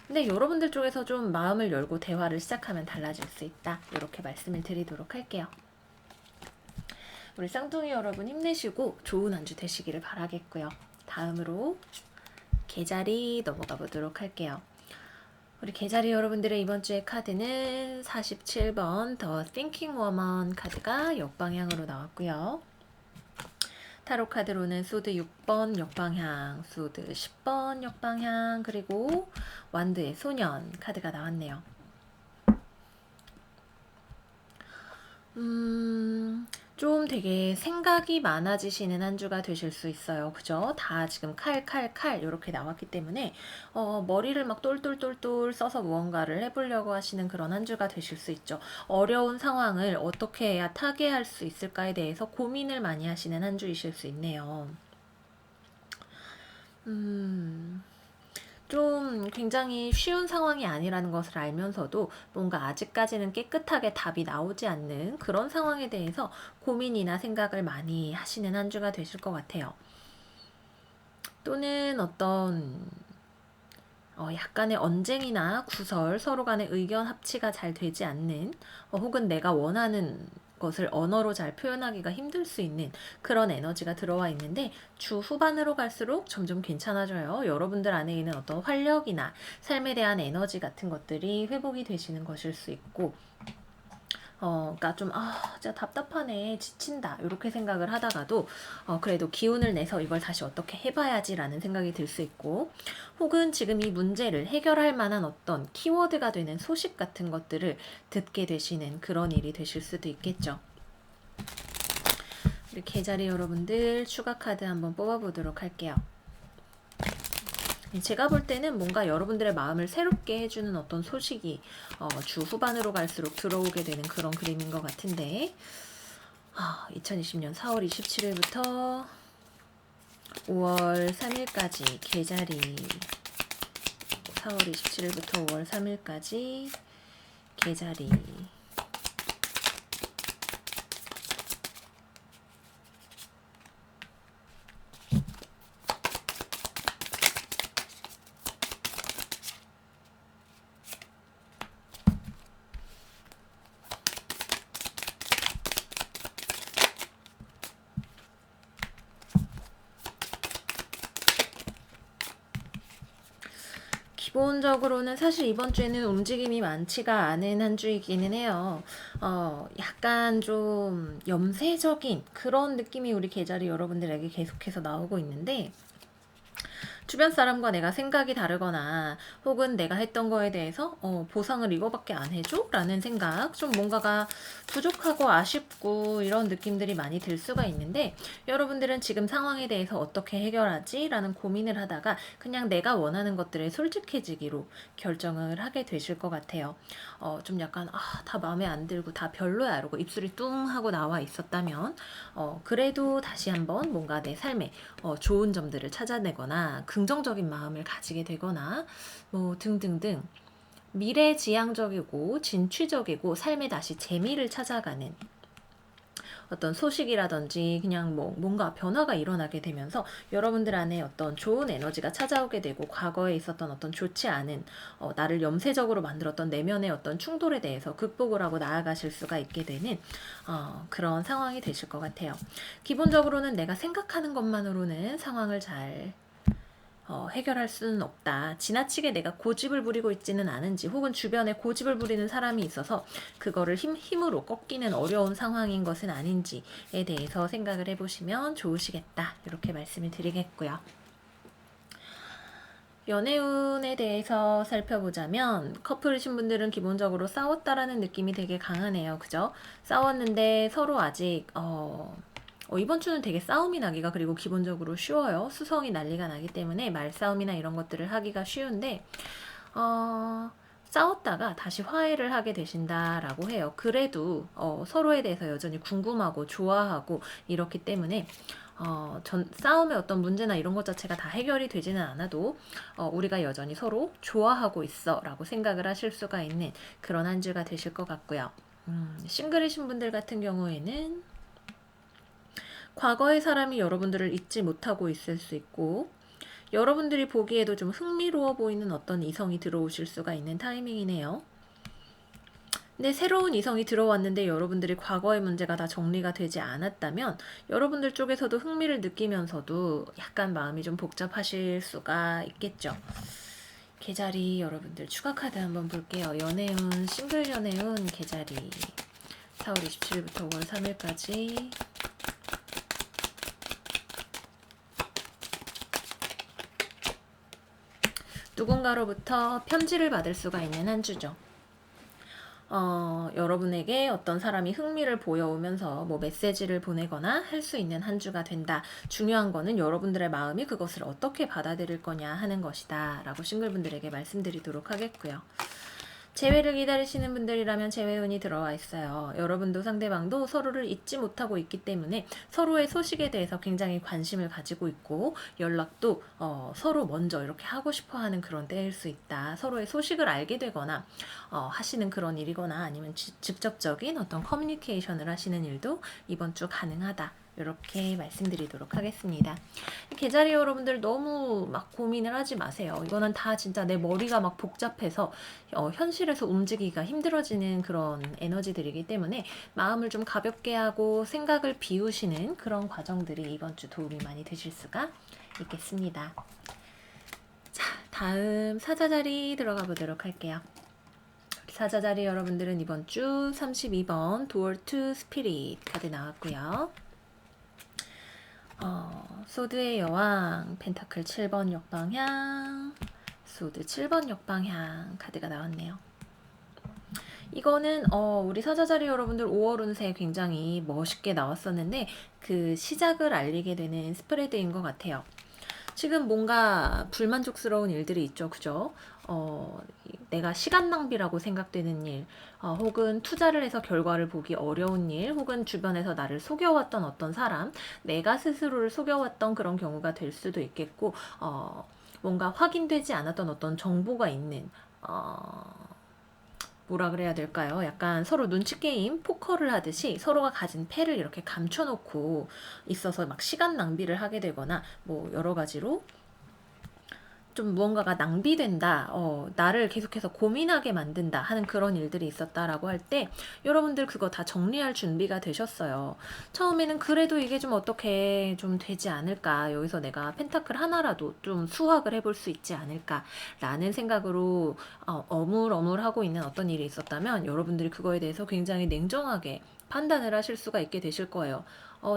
근데 여러분들 쪽에서 좀 마음을 열고 대화를 시작하면 달라질 수 있다, 이렇게 말씀을 드리도록 할게요. 우리 쌍둥이 여러분 힘내시고 좋은 한 주 되시기를 바라겠고요. 다음으로 개자리 넘어가 보도록 할게요. 우리 개자리 여러분들의 이번 주의 카드는 47번 더 Thinking Woman 카드가 역방향으로 나왔고요. 타로 카드로는 소드 6번 역방향, 소드 10번 역방향, 그리고 완드의 소년 카드가 나왔네요. 좀 되게 생각이 많아지시는 한 주가 되실 수 있어요. 그죠? 다 지금 칼 이렇게 나왔기 때문에 머리를 막 똘똘똘똘 써서 무언가를 해보려고 하시는 그런 한 주가 되실 수 있죠. 어려운 상황을 어떻게 해야 타개할 수 있을까에 대해서 고민을 많이 하시는 한 주이실 수 있네요. 좀 굉장히 쉬운 상황이 아니라는 것을 알면서도 뭔가 아직까지는 깨끗하게 답이 나오지 않는 그런 상황에 대해서 고민이나 생각을 많이 하시는 한 주가 되실 것 같아요. 또는 어떤 약간의 언쟁이나 구설, 서로 간의 의견 합치가 잘 되지 않는, 혹은 내가 원하는 것을 언어로 잘 표현하기가 힘들 수 있는 그런 에너지가 들어와 있는데, 주 후반으로 갈수록 점점 괜찮아져요. 여러분들 안에 있는 어떤 활력이나 삶에 대한 에너지 같은 것들이 회복이 되시는 것일 수 있고, 그러니까 좀 진짜 답답하네, 지친다, 이렇게 생각을 하다가도 그래도 기운을 내서 이걸 다시 어떻게 해봐야지라는 생각이 들 수 있고, 혹은 지금 이 문제를 해결할 만한 어떤 키워드가 되는 소식 같은 것들을 듣게 되시는 그런 일이 되실 수도 있겠죠. 우리 계자리 여러분들 추가 카드 한번 뽑아보도록 할게요. 제가 볼 때는 뭔가 여러분들의 마음을 새롭게 해주는 어떤 소식이 주 후반으로 갈수록 들어오게 되는 그런 그림인 것 같은데 2020년 4월 27일부터 5월 3일까지 계자리 4월 27일부터 5월 3일까지 계자리 기본적으로는 사실 이번 주에는 움직임이 많지가 않은 한 주이기는 해요. 약간 좀 염세적인 그런 느낌이 우리 계자리 여러분들에게 계속해서 나오고 있는데 주변 사람과 내가 생각이 다르거나 혹은 내가 했던 거에 대해서 보상을 이거밖에 안 해줘? 라는 생각, 좀 뭔가가 부족하고 아쉽고 이런 느낌들이 많이 들 수가 있는데 여러분들은 지금 상황에 대해서 어떻게 해결하지? 라는 고민을 하다가 그냥 내가 원하는 것들에 솔직해지기로 결정을 하게 되실 것 같아요. 좀 약간 다 마음에 안 들고 다 별로야 이러고 입술이 뚱 하고 나와 있었다면 그래도 다시 한번 뭔가 내 삶에 좋은 점들을 찾아내거나 긍정적인 마음을 가지게 되거나 뭐 등등등 미래지향적이고 진취적이고 삶에 다시 재미를 찾아가는 어떤 소식이라든지 그냥 뭐 뭔가 변화가 일어나게 되면서 여러분들 안에 어떤 좋은 에너지가 찾아오게 되고 과거에 있었던 어떤 좋지 않은 나를 염세적으로 만들었던 내면의 어떤 충돌에 대해서 극복을 하고 나아가실 수가 있게 되는 그런 상황이 되실 것 같아요. 기본적으로는 내가 생각하는 것만으로는 상황을 잘 해결할 수는 없다. 지나치게 내가 고집을 부리고 있지는 않은지 혹은 주변에 고집을 부리는 사람이 있어서 그거를 힘으로 꺾기는 어려운 상황인 것은 아닌지에 대해서 생각을 해보시면 좋으시겠다. 이렇게 말씀을 드리겠고요. 연애운에 대해서 살펴보자면 커플이신 분들은 기본적으로 싸웠다라는 느낌이 되게 강하네요. 그죠? 싸웠는데 서로 아직 이번 주는 되게 싸움이 나기가 그리고 기본적으로 쉬워요. 수성이 난리가 나기 때문에 말싸움이나 이런 것들을 하기가 쉬운데 싸웠다가 다시 화해를 하게 되신다라고 해요. 그래도 서로에 대해서 여전히 궁금하고 좋아하고 이렇기 때문에 싸움의 어떤 문제나 이런 것 자체가 다 해결이 되지는 않아도 우리가 여전히 서로 좋아하고 있어 라고 생각을 하실 수가 있는 그런 한 주가 되실 것 같고요. 싱글이신 분들 같은 경우에는 과거의 사람이 여러분들을 잊지 못하고 있을 수 있고 여러분들이 보기에도 좀 흥미로워 보이는 어떤 이성이 들어오실 수가 있는 타이밍이네요. 근데 새로운 이성이 들어왔는데 여러분들이 과거의 문제가 다 정리가 되지 않았다면 여러분들 쪽에서도 흥미를 느끼면서도 약간 마음이 좀 복잡하실 수가 있겠죠. 계자리 여러분들 추가 카드 한번 볼게요. 연애운, 싱글 연애운 계자리 4월 27일부터 5월 3일까지 누군가로부터 편지를 받을 수가 있는 한 주죠. 여러분에게 어떤 사람이 흥미를 보여오면서 뭐 메시지를 보내거나 할 수 있는 한 주가 된다. 중요한 거는 여러분들의 마음이 그것을 어떻게 받아들일 거냐 하는 것이다. 라고 싱글분들에게 말씀드리도록 하겠고요. 재회를 기다리시는 분들이라면 재회운이 들어와 있어요. 여러분도 상대방도 서로를 잊지 못하고 있기 때문에 서로의 소식에 대해서 굉장히 관심을 가지고 있고 연락도 서로 먼저 이렇게 하고 싶어하는 그런 때일 수 있다. 서로의 소식을 알게 되거나 하시는 그런 일이거나 아니면 직접적인 어떤 커뮤니케이션을 하시는 일도 이번 주 가능하다. 이렇게 말씀드리도록 하겠습니다. 계자리 여러분들 너무 막 고민을 하지 마세요. 이거는 다 진짜 내 머리가 막 복잡해서 현실에서 움직이기가 힘들어지는 그런 에너지들이기 때문에 마음을 좀 가볍게 하고 생각을 비우시는 그런 과정들이 이번 주 도움이 많이 되실 수가 있겠습니다. 자, 다음 사자 자리 들어가 보도록 할게요. 사자 자리 여러분들은 이번 주 32번 도어 투 스피릿 카드 나왔고요. 소드의 여왕, 펜타클 7번 역방향, 소드 7번 역방향 카드가 나왔네요. 이거는 우리 사자자리 여러분들 5월 운세 굉장히 멋있게 나왔었는데 그 시작을 알리게 되는 스프레드인 것 같아요. 지금 뭔가 불만족스러운 일들이 있죠. 그죠? 내가 시간 낭비라고 생각되는 일, 혹은 투자를 해서 결과를 보기 어려운 일, 혹은 주변에서 나를 속여왔던 어떤 사람, 내가 스스로를 속여왔던 그런 경우가 될 수도 있겠고, 뭔가 확인되지 않았던 어떤 정보가 있는, 뭐라 그래야 될까요? 약간 서로 눈치 게임, 포커를 하듯이 서로가 가진 패를 이렇게 감춰놓고 있어서 막 시간 낭비를 하게 되거나 뭐 여러 가지로 좀 무언가가 낭비된다, 나를 계속해서 고민하게 만든다 하는 그런 일들이 있었다라고 할 때 여러분들 그거 다 정리할 준비가 되셨어요. 처음에는 그래도 이게 좀 어떻게 좀 되지 않을까, 여기서 내가 펜타클 하나라도 좀 수확을 해볼 수 있지 않을까 라는 생각으로 어물어물하고 있는 어떤 일이 있었다면 여러분들이 그거에 대해서 굉장히 냉정하게 판단을 하실 수가 있게 되실 거예요.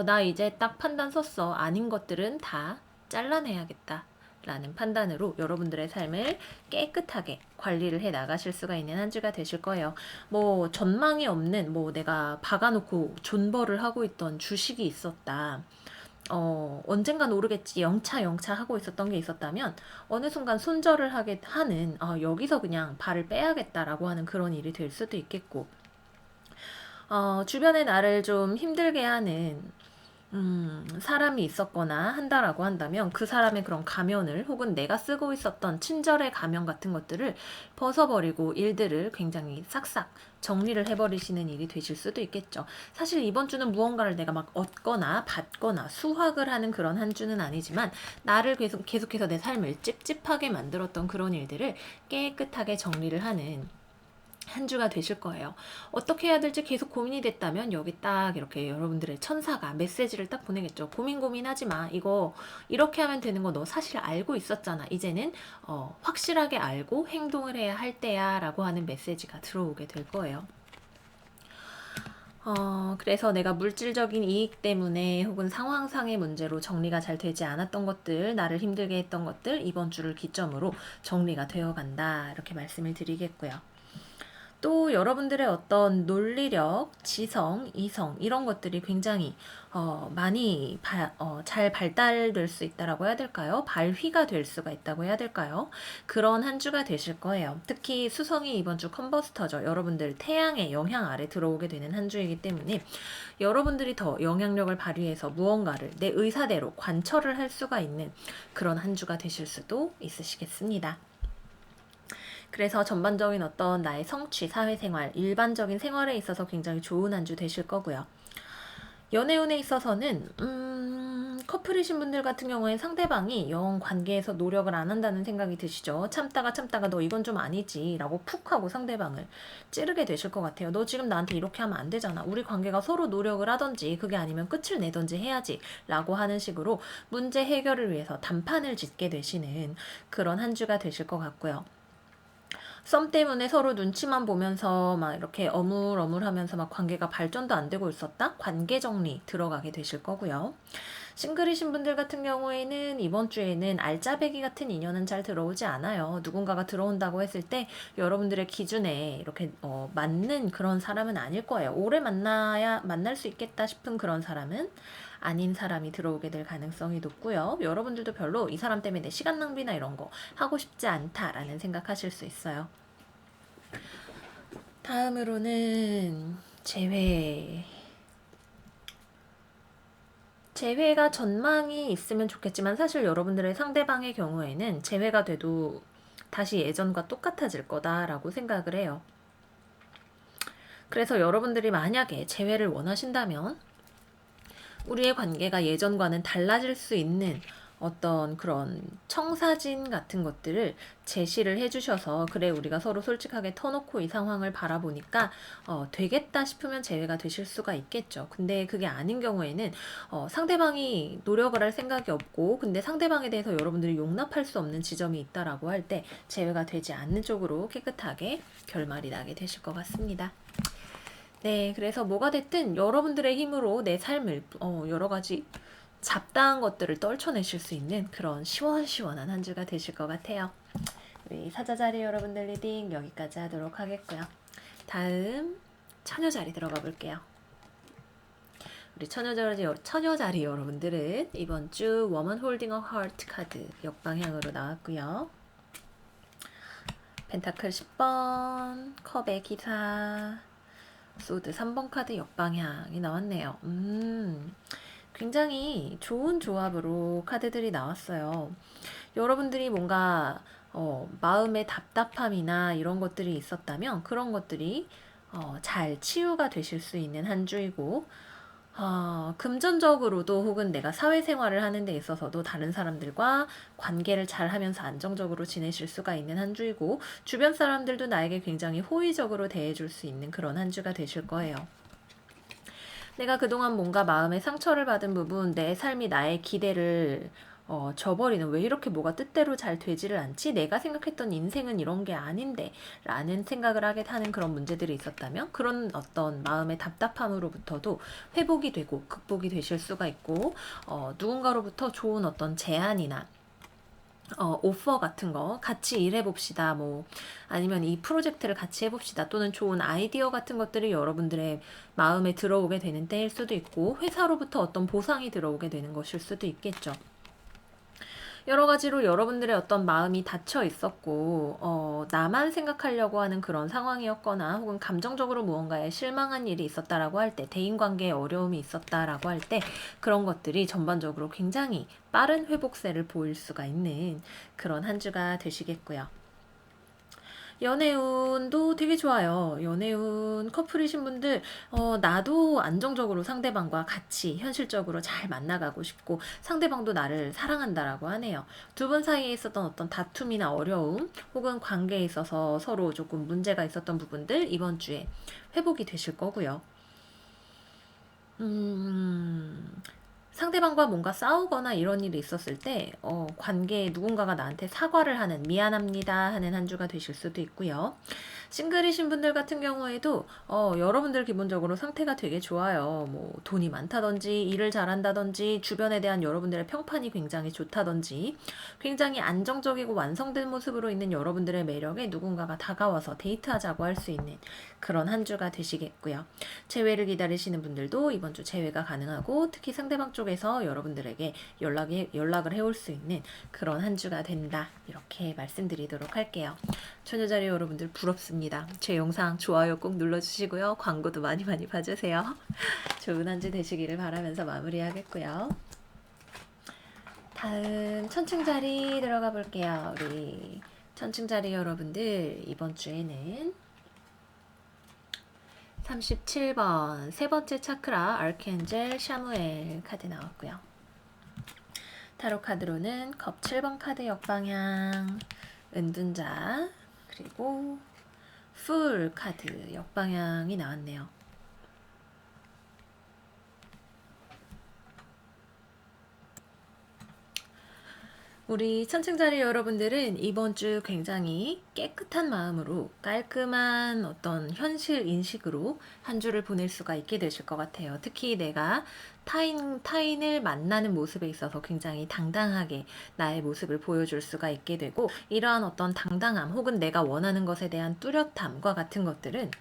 나 이제 딱 판단 섰어. 아닌 것들은 다 잘라내야겠다 라는 판단으로 여러분들의 삶을 깨끗하게 관리를 해 나가실 수가 있는 한 주가 되실 거예요. 뭐 전망이 없는, 뭐 내가 박아놓고 존버를 하고 있던 주식이 있었다, 언젠간 오르겠지 영차 하고 있었던 게 있었다면 어느 순간 손절을 하게 하는, 여기서 그냥 발을 빼야겠다라고 하는 그런 일이 될 수도 있겠고, 주변에 나를 좀 힘들게 하는 사람이 있었거나 한다라고 한다면 그 사람의 그런 가면을, 혹은 내가 쓰고 있었던 친절의 가면 같은 것들을 벗어버리고 일들을 굉장히 싹싹 정리를 해버리시는 일이 되실 수도 있겠죠. 사실 이번 주는 무언가를 내가 막 얻거나 받거나 수확을 하는 그런 한 주는 아니지만 나를 계속해서 내 삶을 찝찝하게 만들었던 그런 일들을 깨끗하게 정리를 하는 한 주가 되실 거예요. 어떻게 해야 될지 계속 고민이 됐다면 여기 딱 이렇게 여러분들의 천사가 메시지를 딱 보내겠죠. 고민하지 마. 이거 이렇게 하면 되는 거 너 사실 알고 있었잖아. 이제는 확실하게 알고 행동을 해야 할 때야 라고 하는 메시지가 들어오게 될 거예요. 그래서 내가 물질적인 이익 때문에 혹은 상황상의 문제로 정리가 잘 되지 않았던 것들, 나를 힘들게 했던 것들, 이번 주를 기점으로 정리가 되어 간다, 이렇게 말씀을 드리겠고요. 또 여러분들의 어떤 논리력, 지성, 이성 이런 것들이 굉장히 많이 잘 발달될 수 있다라고 해야 될까요? 발휘가 될 수가 있다고 해야 될까요? 그런 한 주가 되실 거예요. 특히 수성이 이번 주 컨버스터죠. 여러분들 태양의 영향 아래 들어오게 되는 한 주이기 때문에 여러분들이 더 영향력을 발휘해서 무언가를 내 의사대로 관철을 할 수가 있는 그런 한 주가 되실 수도 있으시겠습니다. 그래서 전반적인 어떤 나의 성취, 사회생활, 일반적인 생활에 있어서 굉장히 좋은 한 주 되실 거고요. 연애운에 있어서는 커플이신 분들 같은 경우에 상대방이 영 관계에서 노력을 안 한다는 생각이 드시죠. 참다가 너 이건 좀 아니지 라고 푹 하고 상대방을 찌르게 되실 것 같아요. 너 지금 나한테 이렇게 하면 안 되잖아. 우리 관계가 서로 노력을 하던지 그게 아니면 끝을 내던지 해야지 라고 하는 식으로 문제 해결을 위해서 단판을 짓게 되시는 그런 한 주가 되실 것 같고요. 썸 때문에 서로 눈치만 보면서 막 이렇게 어물어물하면서 막 관계가 발전도 안 되고 있었다? 관계 정리 들어가게 되실 거고요. 싱글이신 분들 같은 경우에는 이번 주에는 알짜배기 같은 인연은 잘 들어오지 않아요. 누군가가 들어온다고 했을 때 여러분들의 기준에 이렇게 맞는 그런 사람은 아닐 거예요. 오래 만날 수 있겠다 싶은 그런 사람은 아닌 사람이 들어오게 될 가능성이 높고요. 여러분들도 별로 이 사람 때문에 내 시간 낭비나 이런 거 하고 싶지 않다라는 생각하실 수 있어요. 다음으로는 재회가 전망이 있으면 좋겠지만 사실 여러분들의 상대방의 경우에는 재회가 돼도 다시 예전과 똑같아질 거다라고 생각을 해요. 그래서 여러분들이 만약에 재회를 원하신다면 우리의 관계가 예전과는 달라질 수 있는 어떤 그런 청사진 같은 것들을 제시를 해주셔서, 그래 우리가 서로 솔직하게 터놓고 이 상황을 바라보니까 되겠다 싶으면 재회가 되실 수가 있겠죠. 근데 그게 아닌 경우에는 상대방이 노력을 할 생각이 없고 근데 상대방에 대해서 여러분들이 용납할 수 없는 지점이 있다라고 할 때 재회가 되지 않는 쪽으로 깨끗하게 결말이 나게 되실 것 같습니다. 네, 그래서 뭐가 됐든 여러분들의 힘으로 내 삶을 여러 가지 잡다한 것들을 떨쳐내실 수 있는 그런 시원시원한 한 주가 되실 것 같아요. 우리 사자자리 여러분들 리딩 여기까지 하도록 하겠고요. 다음 처녀자리 들어가 볼게요. 우리 처녀자리 여러분들은 이번 주 Woman Holding a Heart 카드 역방향으로 나왔고요. 펜타클 10번, 컵의 기사, 소드 3번 카드 역방향이 나왔네요. 굉장히 좋은 조합으로 카드들이 나왔어요. 여러분들이 뭔가 마음의 답답함이나 이런 것들이 있었다면 그런 것들이 잘 치유가 되실 수 있는 한 주이고, 금전적으로도 혹은 내가 사회생활을 하는 데 있어서도 다른 사람들과 관계를 잘 하면서 안정적으로 지내실 수가 있는 한 주이고, 주변 사람들도 나에게 굉장히 호의적으로 대해줄 수 있는 그런 한 주가 되실 거예요. 내가 그동안 뭔가 마음의 상처를 받은 부분, 내 삶이 나의 기대를 저버리는, 왜 이렇게 뭐가 뜻대로 잘 되지를 않지? 내가 생각했던 인생은 이런 게 아닌데 라는 생각을 하게 하는 그런 문제들이 있었다면 그런 어떤 마음의 답답함으로부터도 회복이 되고 극복이 되실 수가 있고, 누군가로부터 좋은 어떤 제안이나 오퍼 같은 거 같이 일해봅시다, 뭐 아니면 이 프로젝트를 같이 해봅시다, 또는 좋은 아이디어 같은 것들이 여러분들의 마음에 들어오게 되는 때일 수도 있고, 회사로부터 어떤 보상이 들어오게 되는 것일 수도 있겠죠. 여러 가지로 여러분들의 어떤 마음이 닫혀 있었고, 나만 생각하려고 하는 그런 상황이었거나 혹은 감정적으로 무언가에 실망한 일이 있었다라고 할 때, 대인관계에 어려움이 있었다라고 할 때 그런 것들이 전반적으로 굉장히 빠른 회복세를 보일 수가 있는 그런 한 주가 되시겠고요. 연애운도 되게 좋아요. 연애운 커플이신 분들, 나도 안정적으로 상대방과 같이 현실적으로 잘 만나가고 싶고 상대방도 나를 사랑한다라고 하네요. 두 분 사이에 있었던 어떤 다툼이나 어려움 혹은 관계에 있어서 서로 조금 문제가 있었던 부분들 이번 주에 회복이 되실 거고요. 상대방과 뭔가 싸우거나 이런 일이 있었을 때 관계에 누군가가 나한테 사과를 하는, 미안합니다 하는 한 주가 되실 수도 있고요. 싱글이신 분들 같은 경우에도 여러분들 기본적으로 상태가 되게 좋아요. 뭐 돈이 많다든지 일을 잘한다든지 주변에 대한 여러분들의 평판이 굉장히 좋다든지 굉장히 안정적이고 완성된 모습으로 있는 여러분들의 매력에 누군가가 다가와서 데이트하자고 할 수 있는 그런 한 주가 되시겠고요. 재회를 기다리시는 분들도 이번 주 재회가 가능하고, 특히 상대방 쪽에서 여러분들에게 연락을 해올 수 있는 그런 한 주가 된다, 이렇게 말씀드리도록 할게요. 처녀자리 여러분들 부럽습니다. 제 영상 좋아요 꼭 눌러주시고요. 광고도 많이 많이 봐주세요. 좋은 한 주 되시기를 바라면서 마무리하겠고요. 다음 천층자리 들어가 볼게요. 우리 천층자리 여러분들 이번 주에는 37번 세 번째 차크라 아르케인젤 샤무엘 카드 나왔고요. 타로 카드로는 컵 7번 카드 역방향, 은둔자, 그리고 풀 카드 역방향이 나왔네요. 우리 천층자리 여러분들은 이번 주 굉장히 깨끗한 마음으로 깔끔한 어떤 현실 인식으로 한 주를 보낼 수가 있게 되실 것 같아요. 특히 내가 타인을 만나는 모습에 있어서 굉장히 당당하게 나의 모습을 보여줄 수가 있게 되고, 이러한 어떤 당당함 혹은 내가 원하는 것에 대한 뚜렷함과 같은 것들은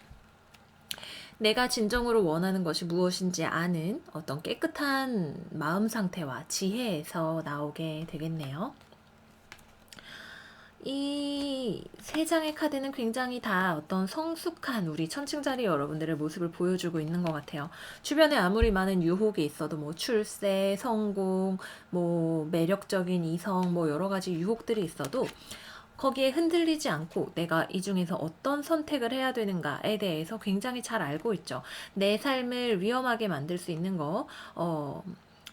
내가 진정으로 원하는 것이 무엇인지 아는 어떤 깨끗한 마음 상태와 지혜에서 나오게 되겠네요. 이 세 장의 카드는 굉장히 다 어떤 성숙한 우리 천층자리 여러분들의 모습을 보여주고 있는 것 같아요. 주변에 아무리 많은 유혹이 있어도 뭐 출세, 성공, 뭐 매력적인 이성, 뭐 여러 가지 유혹들이 있어도 거기에 흔들리지 않고 내가 이 중에서 어떤 선택을 해야 되는가에 대해서 굉장히 잘 알고 있죠. 내 삶을 위험하게 만들 수 있는 거,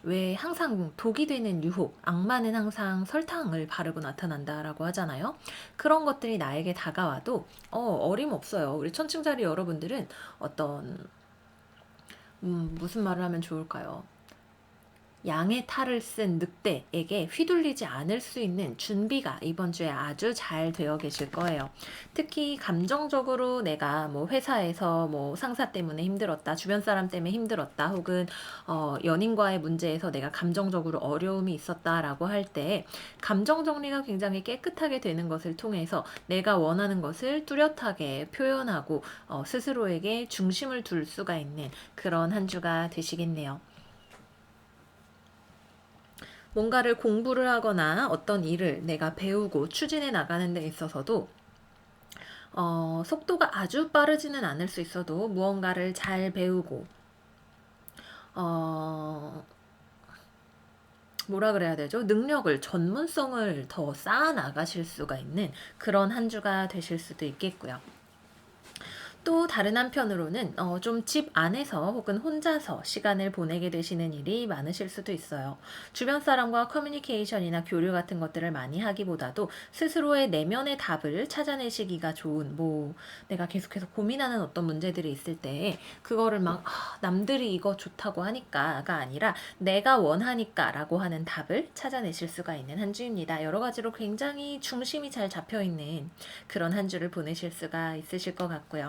왜 항상 독이 되는 유혹, 악마는 항상 설탕을 바르고 나타난다라고 하잖아요. 그런 것들이 나에게 다가와도 어림없어요. 우리 천층자리 여러분들은 어떤 무슨 말을 하면 좋을까요? 양의 탈을 쓴 늑대에게 휘둘리지 않을 수 있는 준비가 이번 주에 아주 잘 되어 계실 거예요. 특히 감정적으로 내가 뭐 회사에서 뭐 상사 때문에 힘들었다, 주변 사람 때문에 힘들었다, 혹은 연인과의 문제에서 내가 감정적으로 어려움이 있었다라고 할 때 감정 정리가 굉장히 깨끗하게 되는 것을 통해서 내가 원하는 것을 뚜렷하게 표현하고 스스로에게 중심을 둘 수가 있는 그런 한 주가 되시겠네요. 뭔가를 공부를 하거나 어떤 일을 내가 배우고 추진해 나가는 데 있어서도 속도가 아주 빠르지는 않을 수 있어도 무언가를 잘 배우고 뭐라 그래야 되죠? 능력을, 전문성을 더 쌓아 나가실 수가 있는 그런 한 주가 되실 수도 있겠고요. 또 다른 한편으로는 좀 집 안에서 혹은 혼자서 시간을 보내게 되시는 일이 많으실 수도 있어요. 주변 사람과 커뮤니케이션이나 교류 같은 것들을 많이 하기보다도 스스로의 내면의 답을 찾아내시기가 좋은, 뭐 내가 계속해서 고민하는 어떤 문제들이 있을 때 그거를 막 남들이 이거 좋다고 하니까가 아니라 내가 원하니까 라고 하는 답을 찾아내실 수가 있는 한 주입니다. 여러 가지로 굉장히 중심이 잘 잡혀있는 그런 한 주를 보내실 수가 있으실 것 같고요.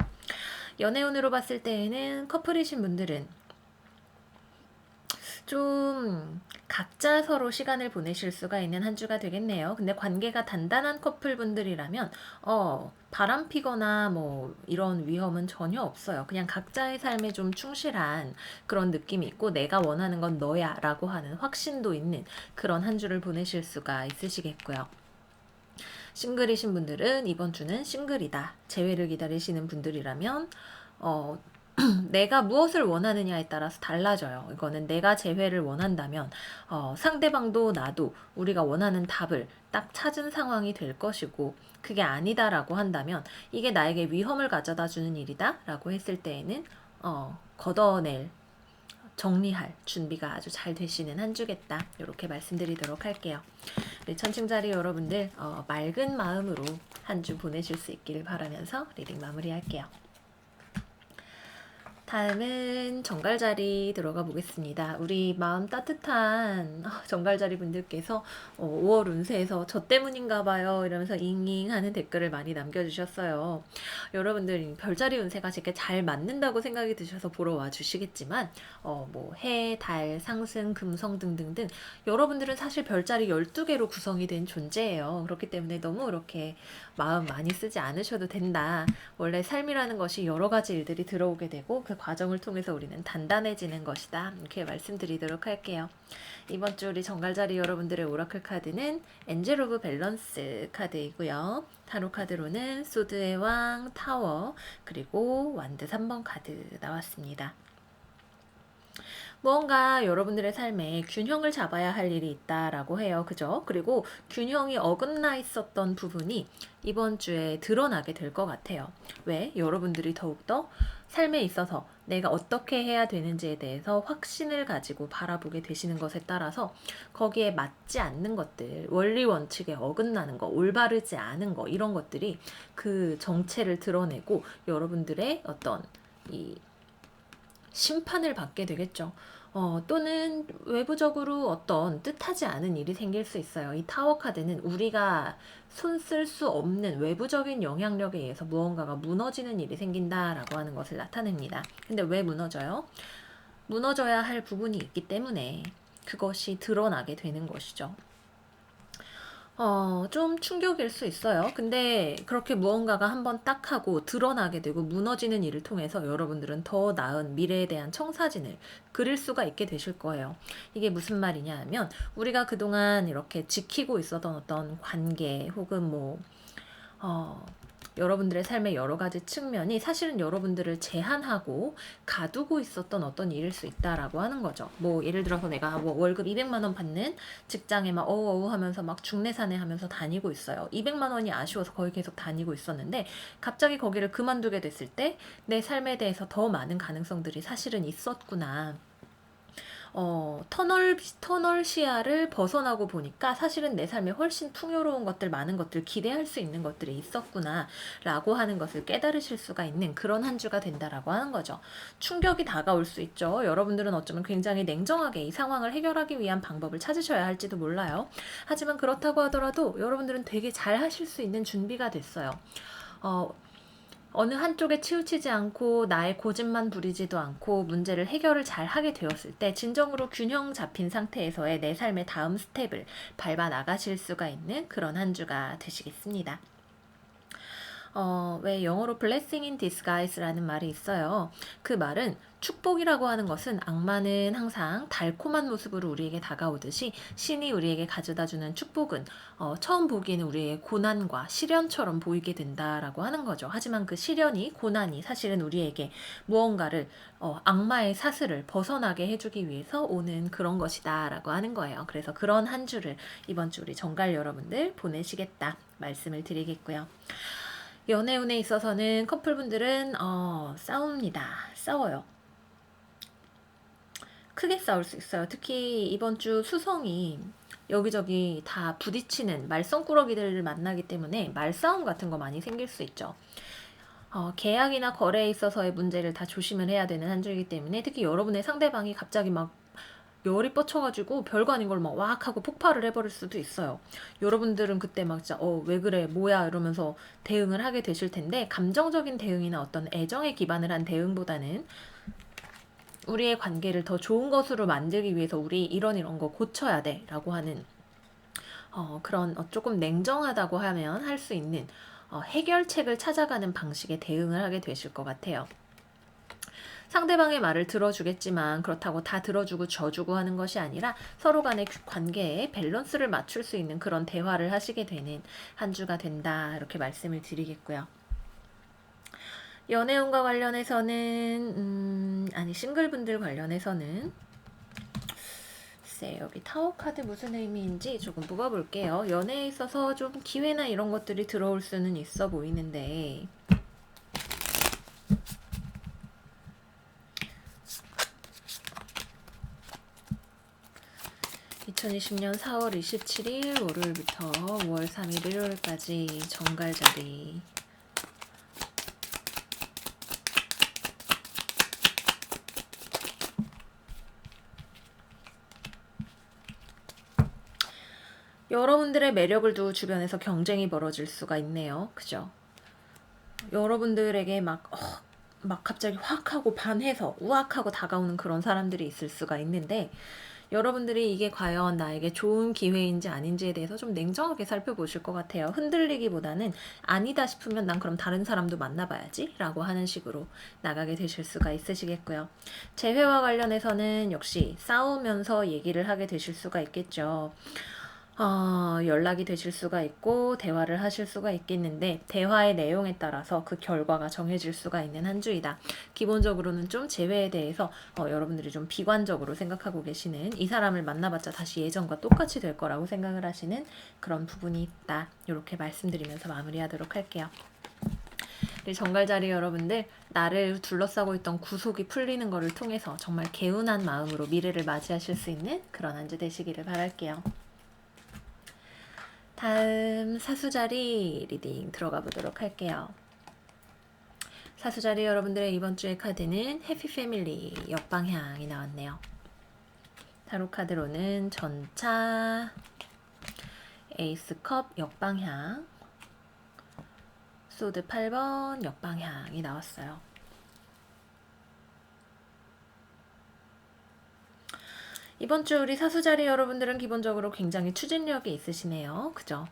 연애운으로 봤을 때에는 커플이신 분들은 좀 각자 서로 시간을 보내실 수가 있는 한 주가 되겠네요. 근데 관계가 단단한 커플분들이라면 바람 피거나 뭐 이런 위험은 전혀 없어요. 그냥 각자의 삶에 좀 충실한 그런 느낌이 있고 내가 원하는 건 너야 라고 하는 확신도 있는 그런 한 주를 보내실 수가 있으시겠고요. 싱글이신 분들은 이번 주는 싱글이다. 재회를 기다리시는 분들이라면 내가 무엇을 원하느냐에 따라서 달라져요. 이거는 내가 재회를 원한다면 상대방도 나도 우리가 원하는 답을 딱 찾은 상황이 될 것이고, 그게 아니다라고 한다면 이게 나에게 위험을 가져다 주는 일이다 라고 했을 때에는 걷어낼, 정리할 준비가 아주 잘 되시는 한 주겠다, 이렇게 말씀드리도록 할게요. 우리 천칭자리 여러분들 맑은 마음으로 한 주 보내실 수 있기를 바라면서 리딩 마무리할게요. 다음은 정갈자리 들어가 보겠습니다. 우리 마음 따뜻한 정갈자리 분들께서 5월 운세에서 저 때문인가 봐요 이러면서 잉잉 하는 댓글을 많이 남겨주셨어요. 여러분들 별자리 운세가 제게 잘 맞는다고 생각이 드셔서 보러 와주시겠지만 뭐 해, 달, 상승, 금성 등등등 여러분들은 사실 별자리 12개로 구성이 된 존재예요. 그렇기 때문에 너무 그렇게 마음 많이 쓰지 않으셔도 된다. 원래 삶이라는 것이 여러 가지 일들이 들어오게 되고 그 과정을 통해서 우리는 단단해지는 것이다. 이렇게 말씀드리도록 할게요. 이번 주 우리 정갈자리 여러분들의 오라클 카드는 엔젤 오브 밸런스 카드이고요. 타로 카드로는 소드의 왕, 타워, 그리고 완드 3번 카드 나왔습니다. 무언가 여러분들의 삶에 균형을 잡아야 할 일이 있다라고 해요. 그죠? 그리고 균형이 어긋나 있었던 부분이 이번 주에 드러나게 될 것 같아요. 왜? 여러분들이 더욱더 삶에 있어서 내가 어떻게 해야 되는지에 대해서 확신을 가지고 바라보게 되시는 것에 따라서 거기에 맞지 않는 것들, 원리 원칙에 어긋나는 거, 올바르지 않은 거, 이런 것들이 그 정체를 드러내고 여러분들의 어떤 이 심판을 받게 되겠죠. 또는 외부적으로 어떤 뜻하지 않은 일이 생길 수 있어요. 이 타워 카드는 우리가 손 쓸 수 없는 외부적인 영향력에 의해서 무언가가 무너지는 일이 생긴다라고 하는 것을 나타냅니다. 근데 왜 무너져요? 무너져야 할 부분이 있기 때문에 그것이 드러나게 되는 것이죠. 좀 충격일 수 있어요. 근데 그렇게 무언가가 한번 딱 하고 드러나게 되고 무너지는 일을 통해서 여러분들은 더 나은 미래에 대한 청사진을 그릴 수가 있게 되실 거예요. 이게 무슨 말이냐 하면 우리가 그동안 이렇게 지키고 있었던 어떤 관계 혹은 뭐 여러분들의 삶의 여러 가지 측면이 사실은 여러분들을 제한하고 가두고 있었던 어떤 일일 수 있다라고 하는 거죠. 뭐 예를 들어서 내가 뭐 월급 200만 원 받는 직장에 막 어우 하면서 막 중내사내 하면서 다니고 있어요. 200만 원이 아쉬워서 거기 계속 다니고 있었는데 갑자기 거기를 그만두게 됐을 때 내 삶에 대해서 더 많은 가능성들이 사실은 있었구나. 터널 시야를 벗어나고 보니까 사실은 내 삶에 훨씬 풍요로운 것들, 많은 것들, 기대할 수 있는 것들이 있었구나 라고 하는 것을 깨달으실 수가 있는 그런 한 주가 된다라고 하는 거죠. 충격이 다가올 수 있죠. 여러분들은 어쩌면 굉장히 냉정하게 이 상황을 해결하기 위한 방법을 찾으셔야 할지도 몰라요. 하지만 그렇다고 하더라도 여러분들은 되게 잘 하실 수 있는 준비가 됐어요. 어느 한쪽에 치우치지 않고 나의 고집만 부리지도 않고 문제를 해결을 잘 하게 되었을 때 진정으로 균형 잡힌 상태에서의 내 삶의 다음 스텝을 밟아 나가실 수가 있는 그런 한 주가 되시겠습니다. 왜 영어로 blessing in disguise라는 말이 있어요. 그 말은 축복이라고 하는 것은 악마는 항상 달콤한 모습으로 우리에게 다가오듯이 신이 우리에게 가져다주는 축복은 처음 보기에는 우리의 고난과 시련처럼 보이게 된다라고 하는 거죠. 하지만 그 시련이 고난이 사실은 우리에게 무언가를 악마의 사슬을 벗어나게 해주기 위해서 오는 그런 것이다 라고 하는 거예요. 그래서 그런 한 주를 이번 주 우리 정갈 여러분들 보내시겠다 말씀을 드리겠고요. 연애운에 있어서는 커플분들은 싸웁니다. 싸워요. 크게 싸울 수 있어요. 특히 이번 주 수성이 여기저기 다 부딪히는 말썽꾸러기들을 만나기 때문에 말싸움 같은 거 많이 생길 수 있죠. 계약이나 거래에 있어서의 문제를 다 조심을 해야 되는 한 주이기 때문에 특히 여러분의 상대방이 갑자기 막 열이 뻗쳐가지고 별거 아닌 걸 막 왁 하고 폭발을 해버릴 수도 있어요. 여러분들은 그때 막 진짜 왜 그래 뭐야 이러면서 대응을 하게 되실 텐데 감정적인 대응이나 어떤 애정에 기반을 한 대응보다는 우리의 관계를 더 좋은 것으로 만들기 위해서 우리 이런 거 고쳐야 돼 라고 하는 그런 조금 냉정하다고 하면 할 수 있는 해결책을 찾아가는 방식의 대응을 하게 되실 것 같아요. 상대방의 말을 들어주겠지만 그렇다고 다 들어주고 져주고 하는 것이 아니라 서로 간의 관계에 밸런스를 맞출 수 있는 그런 대화를 하시게 되는 한 주가 된다 이렇게 말씀을 드리겠고요. 연애운과 관련해서는 싱글분들 관련해서는 글쎄 여기 타워 카드 무슨 의미인지 조금 뽑아볼게요. 연애에 있어서 좀 기회나 이런 것들이 들어올 수는 있어 보이는데 2020년 4월 27일 월요일부터 5월 3일 일요일까지 정갈 자리 여러분들의 매력을 두고 주변에서 경쟁이 벌어질 수가 있네요. 그죠? 여러분들에게 막 갑자기 확 하고 반해서 우악하고 다가오는 그런 사람들이 있을 수가 있는데 여러분들이 이게 과연 나에게 좋은 기회인지 아닌지에 대해서 좀 냉정하게 살펴보실 것 같아요. 흔들리기보다는 아니다 싶으면 난 그럼 다른 사람도 만나봐야지 라고 하는 식으로 나가게 되실 수가 있으시겠고요. 재회와 관련해서는 역시 싸우면서 얘기를 하게 되실 수가 있겠죠. 연락이 되실 수가 있고 대화를 하실 수가 있겠는데 대화의 내용에 따라서 그 결과가 정해질 수가 있는 한 주이다. 기본적으로는 좀 재회에 대해서 여러분들이 좀 비관적으로 생각하고 계시는 이 사람을 만나봤자 다시 예전과 똑같이 될 거라고 생각을 하시는 그런 부분이 있다. 이렇게 말씀드리면서 마무리하도록 할게요. 정갈자리 여러분들 나를 둘러싸고 있던 구속이 풀리는 것을 통해서 정말 개운한 마음으로 미래를 맞이하실 수 있는 그런 한 주 되시기를 바랄게요. 다음 사수자리 리딩 들어가 보도록 할게요. 사수자리 여러분들의 이번 주의 카드는 해피 패밀리 역방향이 나왔네요. 타로 카드로는 전차, 에이스 컵 역방향, 소드 8번 역방향이 나왔어요. 이번 주 우리 사수자리 여러분들은 기본적으로 굉장히 추진력이 있으시네요. 그죠?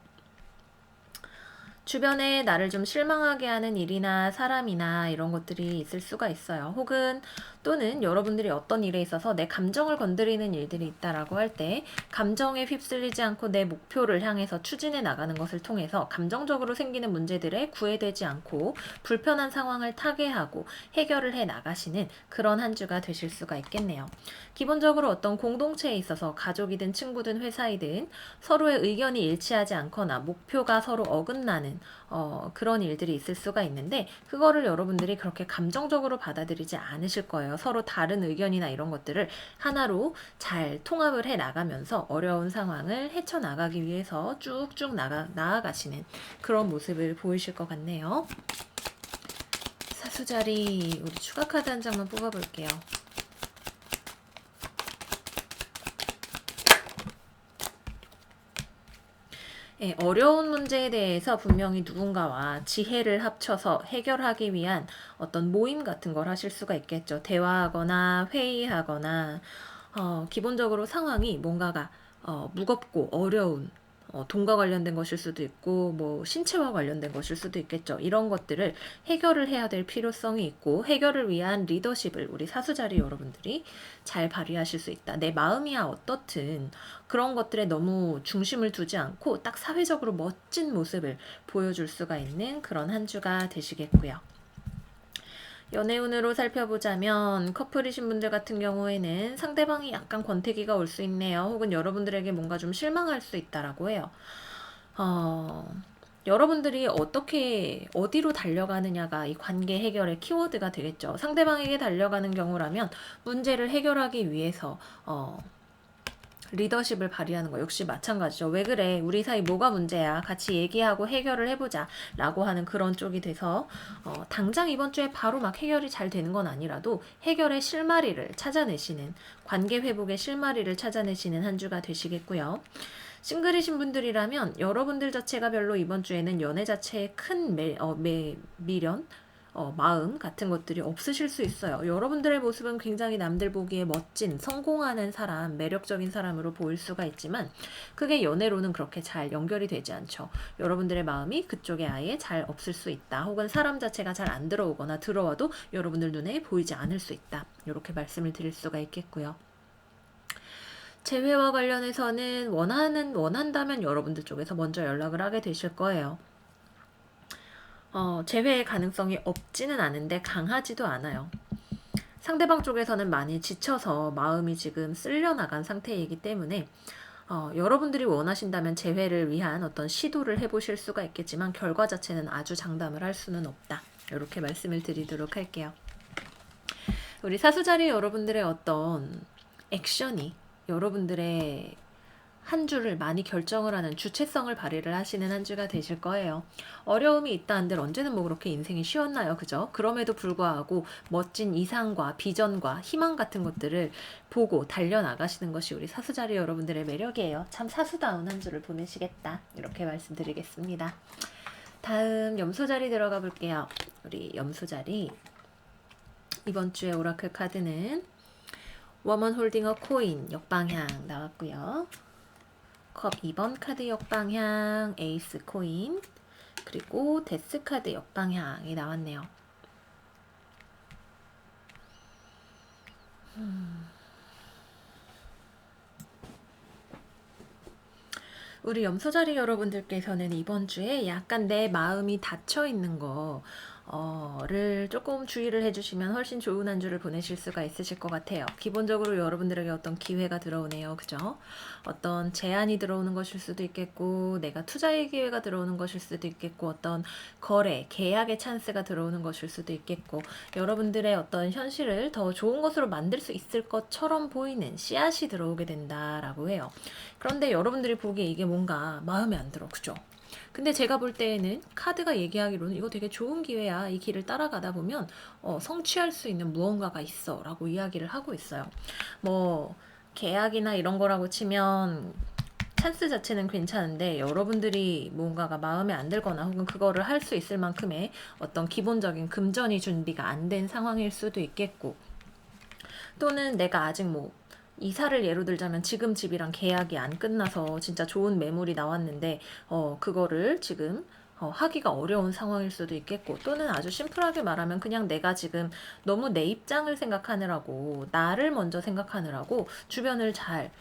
주변에 나를 좀 실망하게 하는 일이나 사람이나 이런 것들이 있을 수가 있어요. 혹은 또는 여러분들이 어떤 일에 있어서 내 감정을 건드리는 일들이 있다라고 할 때 감정에 휩쓸리지 않고 내 목표를 향해서 추진해 나가는 것을 통해서 감정적으로 생기는 문제들에 구애되지 않고 불편한 상황을 타개하고 해결을 해 나가시는 그런 한 주가 되실 수가 있겠네요. 기본적으로 어떤 공동체에 있어서 가족이든 친구든 회사이든 서로의 의견이 일치하지 않거나 목표가 서로 어긋나는 그런 일들이 있을 수가 있는데 그거를 여러분들이 그렇게 감정적으로 받아들이지 않으실 거예요. 서로 다른 의견이나 이런 것들을 하나로 잘 통합을 해 나가면서 어려운 상황을 헤쳐나가기 위해서 쭉쭉 나아가시는 그런 모습을 보이실 것 같네요. 사수자리 우리 추가 카드 한 장만 뽑아볼게요. 예, 어려운 문제에 대해서 분명히 누군가와 지혜를 합쳐서 해결하기 위한 어떤 모임 같은 걸 하실 수가 있겠죠. 대화하거나 회의하거나 기본적으로 상황이 뭔가가 무겁고 어려운 돈과 관련된 것일 수도 있고 뭐 신체와 관련된 것일 수도 있겠죠. 이런 것들을 해결을 해야 될 필요성이 있고 해결을 위한 리더십을 우리 사수자리 여러분들이 잘 발휘하실 수 있다. 내 마음이야 어떻든 그런 것들에 너무 중심을 두지 않고 딱 사회적으로 멋진 모습을 보여줄 수가 있는 그런 한 주가 되시겠고요. 연애운으로 살펴보자면 커플이신 분들 같은 경우에는 상대방이 약간 권태기가 올 수 있네요. 혹은 여러분들에게 뭔가 좀 실망할 수 있다라고 해요. 여러분들이 어떻게 어디로 달려가느냐가 이 관계 해결의 키워드가 되겠죠. 상대방에게 달려가는 경우라면 문제를 해결하기 위해서 리더십을 발휘하는 거 역시 마찬가지죠. 왜 그래? 우리 사이 뭐가 문제야? 같이 얘기하고 해결을 해보자 라고 하는 그런 쪽이 돼서 당장 이번 주에 바로 막 해결이 잘 되는 건 아니라도 해결의 실마리를 찾아내시는 관계 회복의 실마리를 찾아내시는 한 주가 되시겠고요. 싱글이신 분들이라면 여러분들 자체가 별로 이번 주에는 연애 자체에 큰 미련 마음 같은 것들이 없으실 수 있어요. 여러분들의 모습은 굉장히 남들 보기에 멋진, 성공하는 사람, 매력적인 사람으로 보일 수가 있지만 그게 연애로는 그렇게 잘 연결이 되지 않죠. 여러분들의 마음이 그쪽에 아예 잘 없을 수 있다. 혹은 사람 자체가 잘 안 들어오거나 들어와도 여러분들 눈에 보이지 않을 수 있다. 이렇게 말씀을 드릴 수가 있겠고요. 재회와 관련해서는 원한다면 여러분들 쪽에서 먼저 연락을 하게 되실 거예요. 재회의 가능성이 없지는 않은데 강하지도 않아요. 상대방 쪽에서는 많이 지쳐서 마음이 지금 쓸려나간 상태이기 때문에 여러분들이 원하신다면 재회를 위한 어떤 시도를 해보실 수가 있겠지만 결과 자체는 아주 장담을 할 수는 없다. 이렇게 말씀을 드리도록 할게요. 우리 사수자리 여러분들의 어떤 액션이 여러분들의 한 주를 많이 결정을 하는 주체성을 발휘를 하시는 한 주가 되실 거예요. 어려움이 있다 한들 언제는 뭐 그렇게 인생이 쉬웠나요? 그죠? 그럼에도 불구하고 멋진 이상과 비전과 희망 같은 것들을 보고 달려나가시는 것이 우리 사수자리 여러분들의 매력이에요. 참 사수다운 한 주를 보내시겠다. 이렇게 말씀드리겠습니다. 다음 염소자리 들어가 볼게요. 우리 염소자리 이번 주에 오라클 카드는 워먼 홀딩 어 코인 역방향 나왔고요. 컵 2번 카드 역방향, 에이스 코인, 그리고 데스 카드 역방향이 나왔네요. 우리 염소자리 여러분들께서는 이번 주에 약간 내 마음이 닫혀 있는 거를 조금 주의를 해주시면 훨씬 좋은 한 주를 보내실 수가 있으실 것 같아요. 기본적으로 여러분들에게 어떤 기회가 들어오네요. 그죠? 어떤 제안이 들어오는 것일 수도 있겠고 내가 투자의 기회가 들어오는 것일 수도 있겠고 어떤 거래, 계약의 찬스가 들어오는 것일 수도 있겠고 여러분들의 어떤 현실을 더 좋은 것으로 만들 수 있을 것처럼 보이는 씨앗이 들어오게 된다라고 해요. 그런데 여러분들이 보기에 이게 뭔가 마음에 안 들어. 그죠? 근데 제가 볼 때에는 카드가 얘기하기로는 이거 되게 좋은 기회야. 이 길을 따라가다 보면 성취할 수 있는 무언가가 있어 라고 이야기를 하고 있어요. 뭐 계약이나 이런 거라고 치면 찬스 자체는 괜찮은데 여러분들이 뭔가가 마음에 안 들거나 혹은 그거를 할 수 있을 만큼의 어떤 기본적인 금전이 준비가 안 된 상황일 수도 있겠고 또는 내가 아직 뭐 이사를 예로 들자면 지금 집이랑 계약이 안 끝나서 진짜 좋은 매물이 나왔는데 그거를 지금 하기가 어려운 상황일 수도 있겠고 또는 아주 심플하게 말하면 그냥 내가 지금 너무 내 입장을 생각하느라고 나를 먼저 생각하느라고 주변을 잘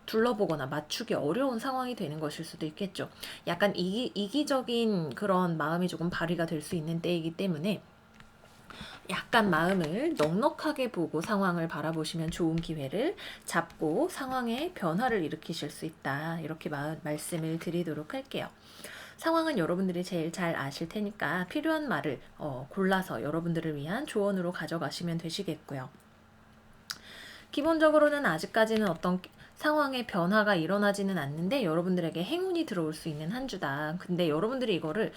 둘러보거나 맞추기 어려운 상황이 되는 것일 수도 있겠죠. 약간 이기적인 그런 마음이 조금 발휘가 될 수 있는 때이기 때문에 약간 마음을 넉넉하게 보고 상황을 바라보시면 좋은 기회를 잡고 상황에 변화를 일으키실 수 있다. 이렇게 말씀을 드리도록 할게요. 상황은 여러분들이 제일 잘 아실 테니까 필요한 말을 골라서 여러분들을 위한 조언으로 가져가시면 되시겠고요. 기본적으로는 아직까지는 어떤 상황의 변화가 일어나지는 않는데 여러분들에게 행운이 들어올 수 있는 한 주다. 근데 여러분들이 이거를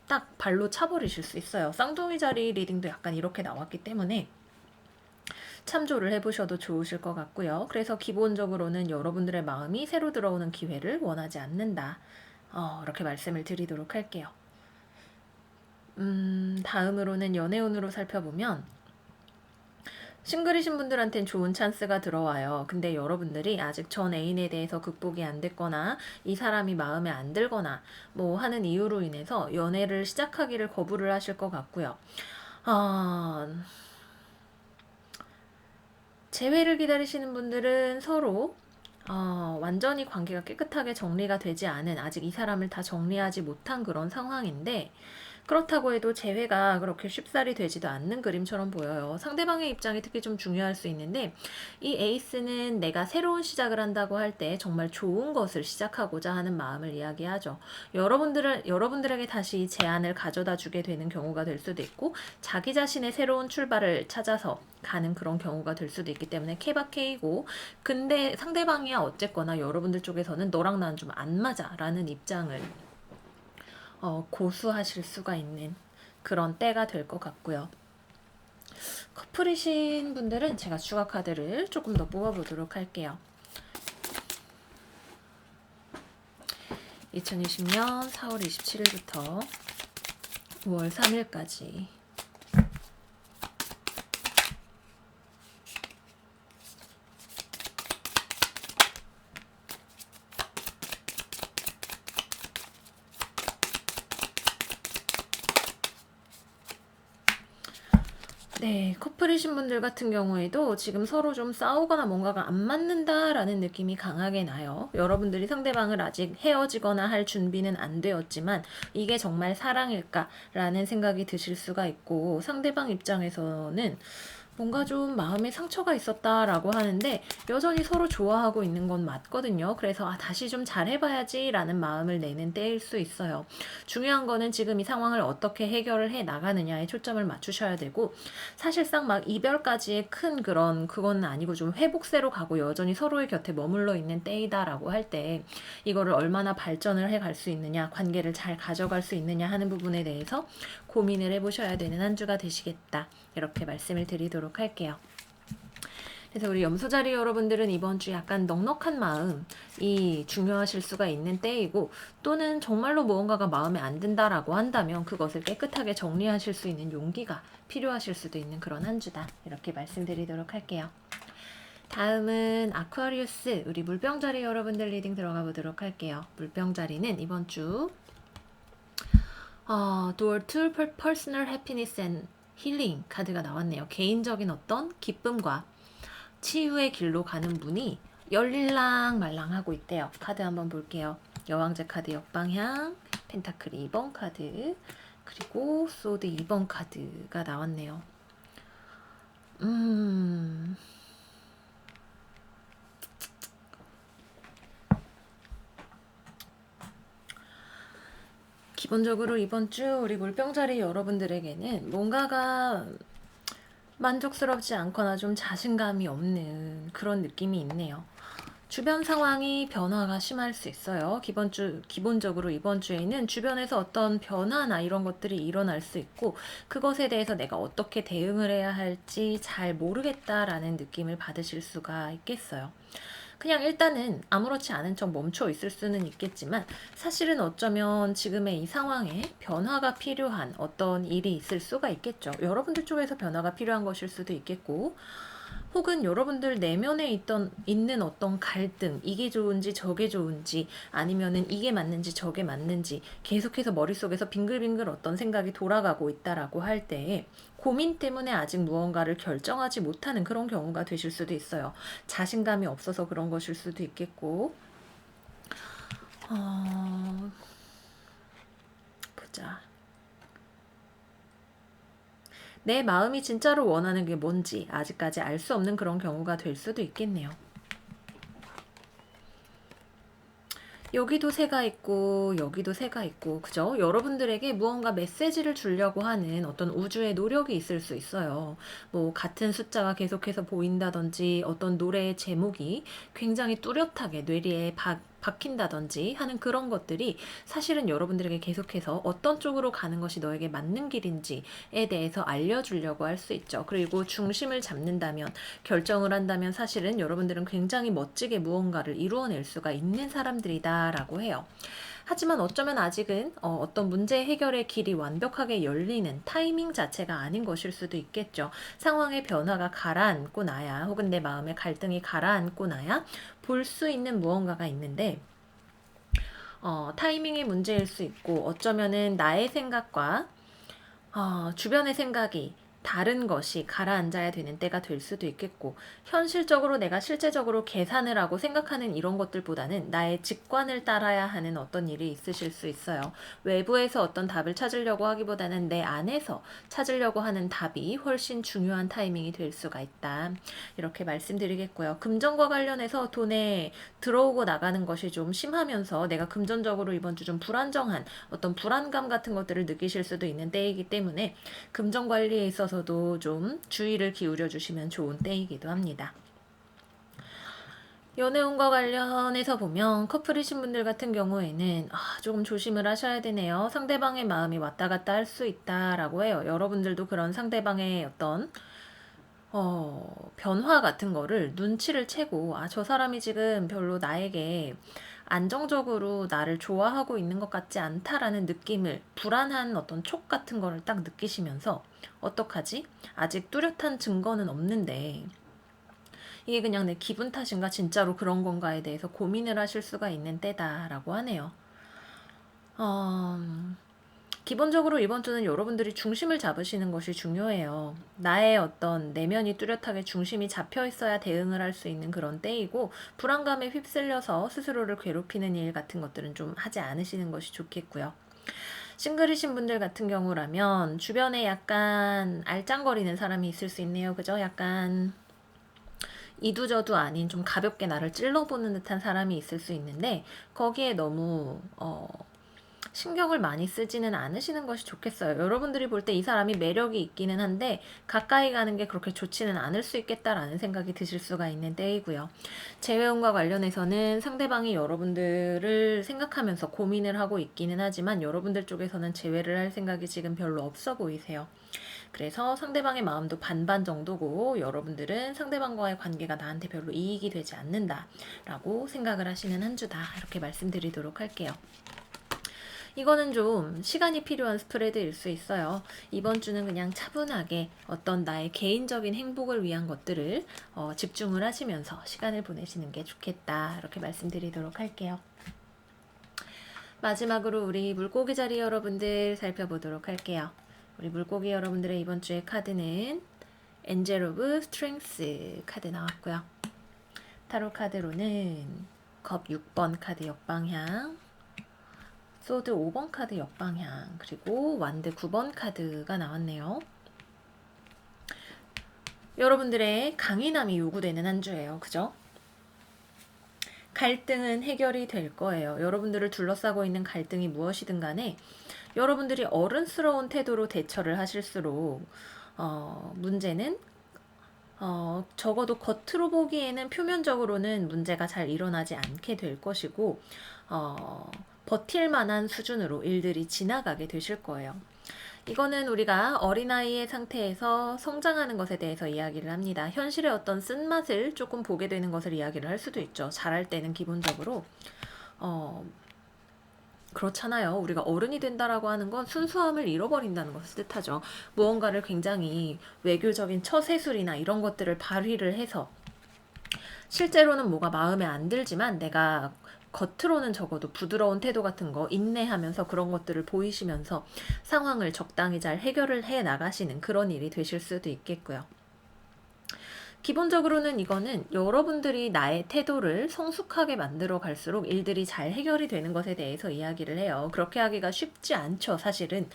딱 발로 차버리실 수 있어요. 쌍둥이 자리 리딩도 약간 이렇게 나왔기 때문에 참조를 해보셔도 좋으실 것 같고요. 그래서 기본적으로는 여러분들의 마음이 새로 들어오는 기회를 원하지 않는다. 이렇게 말씀을 드리도록 할게요. 다음으로는 연애운으로 살펴보면 싱글이신 분들한텐 좋은 찬스가 들어와요. 근데 여러분들이 아직 전 애인에 대해서 극복이 안 됐거나 이 사람이 마음에 안 들거나 뭐 하는 이유로 인해서 연애를 시작하기를 거부를 하실 것 같고요. 재회를 기다리시는 분들은 서로 완전히 관계가 깨끗하게 정리가 되지 않은, 아직 이 사람을 다 정리하지 못한 그런 상황인데, 그렇다고 해도 재회가 그렇게 쉽사리 되지도 않는 그림처럼 보여요. 상대방의 입장이 특히 좀 중요할 수 있는데, 이 에이스는 내가 새로운 시작을 한다고 할 때 정말 좋은 것을 시작하고자 하는 마음을 이야기하죠. 여러분들에게 다시 제안을 가져다 주게 되는 경우가 될 수도 있고, 자기 자신의 새로운 출발을 찾아서 가는 그런 경우가 될 수도 있기 때문에 케바케이고, 근데 상대방이야 어쨌거나 여러분들 쪽에서는 너랑 난 좀 안 맞아 라는 입장을 고수하실 수가 있는 그런 때가 될 것 같고요. 커플이신 분들은 제가 추가 카드를 조금 더 뽑아보도록 할게요. 2020년 4월 27일부터 5월 3일까지 네, 커플이신 분들 같은 경우에도 지금 서로 좀 싸우거나 뭔가가 안 맞는다라는 느낌이 강하게 나요. 여러분들이 상대방을 아직 헤어지거나 할 준비는 안 되었지만 이게 정말 사랑일까라는 생각이 드실 수가 있고, 상대방 입장에서는 뭔가 좀 마음에 상처가 있었다라고 하는데 여전히 서로 좋아하고 있는 건 맞거든요. 그래서 다시 좀 잘해봐야지 라는 마음을 내는 때일 수 있어요. 중요한 거는 지금 이 상황을 어떻게 해결을 해 나가느냐에 초점을 맞추셔야 되고, 사실상 막 이별까지의 큰 그건 아니고 좀 회복세로 가고 여전히 서로의 곁에 머물러 있는 때이다라고 할 때 이거를 얼마나 발전을 해 갈 수 있느냐, 관계를 잘 가져갈 수 있느냐 하는 부분에 대해서 고민을 해보셔야 되는 한 주가 되시겠다, 이렇게 말씀을 드리도록 할게요. 그래서 우리 염소자리 여러분들은 이번 주 약간 넉넉한 마음이 중요하실 수가 있는 때이고, 또는 정말로 무언가가 마음에 안 든다라고 한다면 그것을 깨끗하게 정리하실 수 있는 용기가 필요하실 수도 있는 그런 한 주다, 이렇게 말씀드리도록 할게요. 다음은 아쿠아리우스, 우리 물병자리 여러분들 리딩 들어가 보도록 할게요. 물병자리는 이번 주 Door to Personal Happiness and Healing 카드가 나왔네요. 개인적인 어떤 기쁨과 치유의 길로 가는 문이 열릴랑 말랑하고 있대요. 카드 한번 볼게요. 여왕제 카드 역방향, 펜타클 2번 카드, 그리고 소드 2번 카드가 나왔네요. 기본적으로 이번 주 우리 물병자리 여러분들에게는 뭔가가 만족스럽지 않거나 좀 자신감이 없는 그런 느낌이 있네요. 주변 상황이 변화가 심할 수 있어요. 기본적으로 이번 주에는 주변에서 어떤 변화나 이런 것들이 일어날 수 있고, 그것에 대해서 내가 어떻게 대응을 해야 할지 잘 모르겠다라는 느낌을 받으실 수가 있겠어요. 그냥 일단은 아무렇지 않은 척 멈춰 있을 수는 있겠지만, 사실은 어쩌면 지금의 이 상황에 변화가 필요한 어떤 일이 있을 수가 있겠죠. 여러분들 쪽에서 변화가 필요한 것일 수도 있겠고, 혹은 여러분들 내면에 있는 어떤 갈등, 이게 좋은지 저게 좋은지, 아니면은 이게 맞는지 저게 맞는지 계속해서 머릿속에서 빙글빙글 어떤 생각이 돌아가고 있다라고 할 때 고민 때문에 아직 무언가를 결정하지 못하는 그런 경우가 되실 수도 있어요. 자신감이 없어서 그런 것일 수도 있겠고, 보자. 내 마음이 진짜로 원하는 게 뭔지 아직까지 알 수 없는 그런 경우가 될 수도 있겠네요. 여기도 새가 있고 여기도 새가 있고 그죠? 여러분들에게 무언가 메시지를 주려고 하는 어떤 우주의 노력이 있을 수 있어요. 뭐 같은 숫자가 계속해서 보인다든지 어떤 노래의 제목이 굉장히 뚜렷하게 뇌리에 박힌다든지 하는 그런 것들이 사실은 여러분들에게 계속해서 어떤 쪽으로 가는 것이 너에게 맞는 길인지에 대해서 알려주려고 할 수 있죠. 그리고 중심을 잡는다면, 결정을 한다면 사실은 여러분들은 굉장히 멋지게 무언가를 이루어낼 수가 있는 사람들이다라고 해요. 하지만 어쩌면 아직은 어떤 문제 해결의 길이 완벽하게 열리는 타이밍 자체가 아닌 것일 수도 있겠죠. 상황의 변화가 가라앉고 나야, 혹은 내 마음의 갈등이 가라앉고 나야 볼 수 있는 무언가가 있는데, 타이밍의 문제일 수 있고, 어쩌면은 나의 생각과 주변의 생각이 다른 것이 가라앉아야 되는 때가 될 수도 있겠고, 현실적으로 내가 실제적으로 계산을 하고 생각하는 이런 것들보다는 나의 직관을 따라야 하는 어떤 일이 있으실 수 있어요. 외부에서 어떤 답을 찾으려고 하기보다는 내 안에서 찾으려고 하는 답이 훨씬 중요한 타이밍이 될 수가 있다. 이렇게 말씀드리겠고요. 금전과 관련해서 돈에 들어오고 나가는 것이 좀 심하면서 내가 금전적으로 이번 주 좀 불안정한 어떤 불안감 같은 것들을 느끼실 수도 있는 때이기 때문에 금전 관리에 있어서도 좀 주의를 기울여 주시면 좋은 때이기도 합니다. 연애운과 관련해서 보면 커플이신 분들 같은 경우에는 조금 조심을 하셔야 되네요. 상대방의 마음이 왔다 갔다 할 수 있다라고 해요. 여러분들도 그런 상대방의 어떤 변화 같은 거를 눈치를 채고, 저 사람이 지금 별로 나에게 안정적으로 나를 좋아하고 있는 것 같지 않다라는 느낌을, 불안한 어떤 촉 같은 거를 딱 느끼시면서, 어떡하지? 아직 뚜렷한 증거는 없는데 이게 그냥 내 기분 탓인가 진짜로 그런 건가에 대해서 고민을 하실 수가 있는 때다라고 하네요. 기본적으로 이번 주는 여러분들이 중심을 잡으시는 것이 중요해요. 나의 어떤 내면이 뚜렷하게 중심이 잡혀 있어야 대응을 할 수 있는 그런 때이고, 불안감에 휩쓸려서 스스로를 괴롭히는 일 같은 것들은 좀 하지 않으시는 것이 좋겠고요. 싱글이신 분들 같은 경우라면 주변에 약간 알짱거리는 사람이 있을 수 있네요. 그죠? 약간 이두저두 아닌 좀 가볍게 나를 찔러보는 듯한 사람이 있을 수 있는데, 거기에 너무 신경을 많이 쓰지는 않으시는 것이 좋겠어요. 여러분들이 볼 때 이 사람이 매력이 있기는 한데 가까이 가는 게 그렇게 좋지는 않을 수 있겠다라는 생각이 드실 수가 있는 때이고요. 재회운과 관련해서는 상대방이 여러분들을 생각하면서 고민을 하고 있기는 하지만 여러분들 쪽에서는 재회를 할 생각이 지금 별로 없어 보이세요. 그래서 상대방의 마음도 반반 정도고, 여러분들은 상대방과의 관계가 나한테 별로 이익이 되지 않는다라고 생각을 하시는 한 주다, 이렇게 말씀드리도록 할게요. 이거는 좀 시간이 필요한 스프레드일 수 있어요. 이번 주는 그냥 차분하게 어떤 나의 개인적인 행복을 위한 것들을 집중을 하시면서 시간을 보내시는 게 좋겠다, 이렇게 말씀드리도록 할게요. 마지막으로 우리 물고기 자리 여러분들 살펴보도록 할게요. 우리 물고기 여러분들의 이번 주의 카드는 엔젤 오브 스트렝스 카드 나왔고요. 타로 카드로는 겁 6번 카드 역방향, 소드 5번 카드 역방향, 그리고 완드 9번 카드가 나왔네요. 여러분들의 강인함이 요구되는 한 주예요. 그죠? 갈등은 해결이 될 거예요. 여러분들을 둘러싸고 있는 갈등이 무엇이든 간에 여러분들이 어른스러운 태도로 대처를 하실수록 문제는 적어도 겉으로 보기에는 표면적으로는 문제가 잘 일어나지 않게 될 것이고, 버틸 만한 수준으로 일들이 지나가게 되실 거예요. 이거는 우리가 어린아이의 상태에서 성장하는 것에 대해서 이야기를 합니다. 현실의 어떤 쓴맛을 조금 보게 되는 것을 이야기를 할 수도 있죠. 잘할 때는 기본적으로 그렇잖아요. 우리가 어른이 된다라고 하는 건 순수함을 잃어버린다는 것을 뜻하죠. 무언가를 굉장히 외교적인 처세술이나 이런 것들을 발휘를 해서 실제로는 뭐가 마음에 안 들지만 내가 겉으로는 적어도 부드러운 태도 같은 거 인내하면서 그런 것들을 보이시면서 상황을 적당히 잘 해결을 해 나가시는 그런 일이 되실 수도 있겠고요. 기본적으로는 이거는 여러분들이 나의 태도를 성숙하게 만들어 갈수록 일들이 잘 해결이 되는 것에 대해서 이야기를 해요. 그렇게 하기가 쉽지 않죠, 사실은.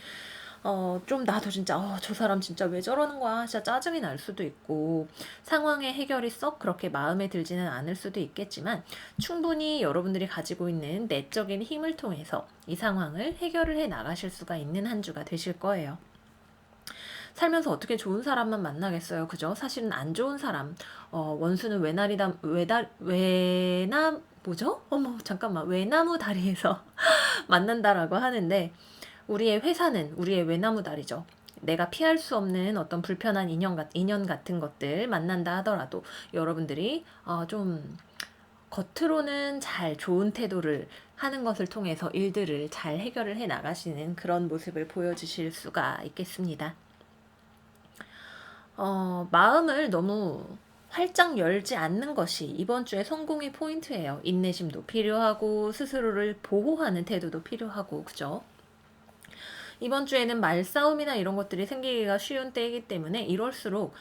좀 나도 진짜 저 사람 진짜 왜 저러는 거야 진짜 짜증이 날 수도 있고 상황의 해결이 썩 그렇게 마음에 들지는 않을 수도 있겠지만 충분히 여러분들이 가지고 있는 내적인 힘을 통해서 이 상황을 해결을 해 나가실 수가 있는 한 주가 되실 거예요. 살면서 어떻게 좋은 사람만 만나겠어요. 그죠? 사실은 안 좋은 사람, 원수는 뭐죠? 어머, 잠깐만. 외나무 다리에서 만난다라고 하는데, 우리의 회사는 우리의 외나무 다리죠. 내가 피할 수 없는 어떤 불편한 인연 같은 것들 만난다 하더라도 여러분들이 좀 겉으로는 잘 좋은 태도를 하는 것을 통해서 일들을 잘 해결을 해 나가시는 그런 모습을 보여주실 수가 있겠습니다. 마음을 너무 활짝 열지 않는 것이 이번 주의 성공의 포인트예요. 인내심도 필요하고 스스로를 보호하는 태도도 필요하고 그죠? 이번 주에는 말싸움이나 이런 것들이 생기기가 쉬운 때이기 때문에 이럴수록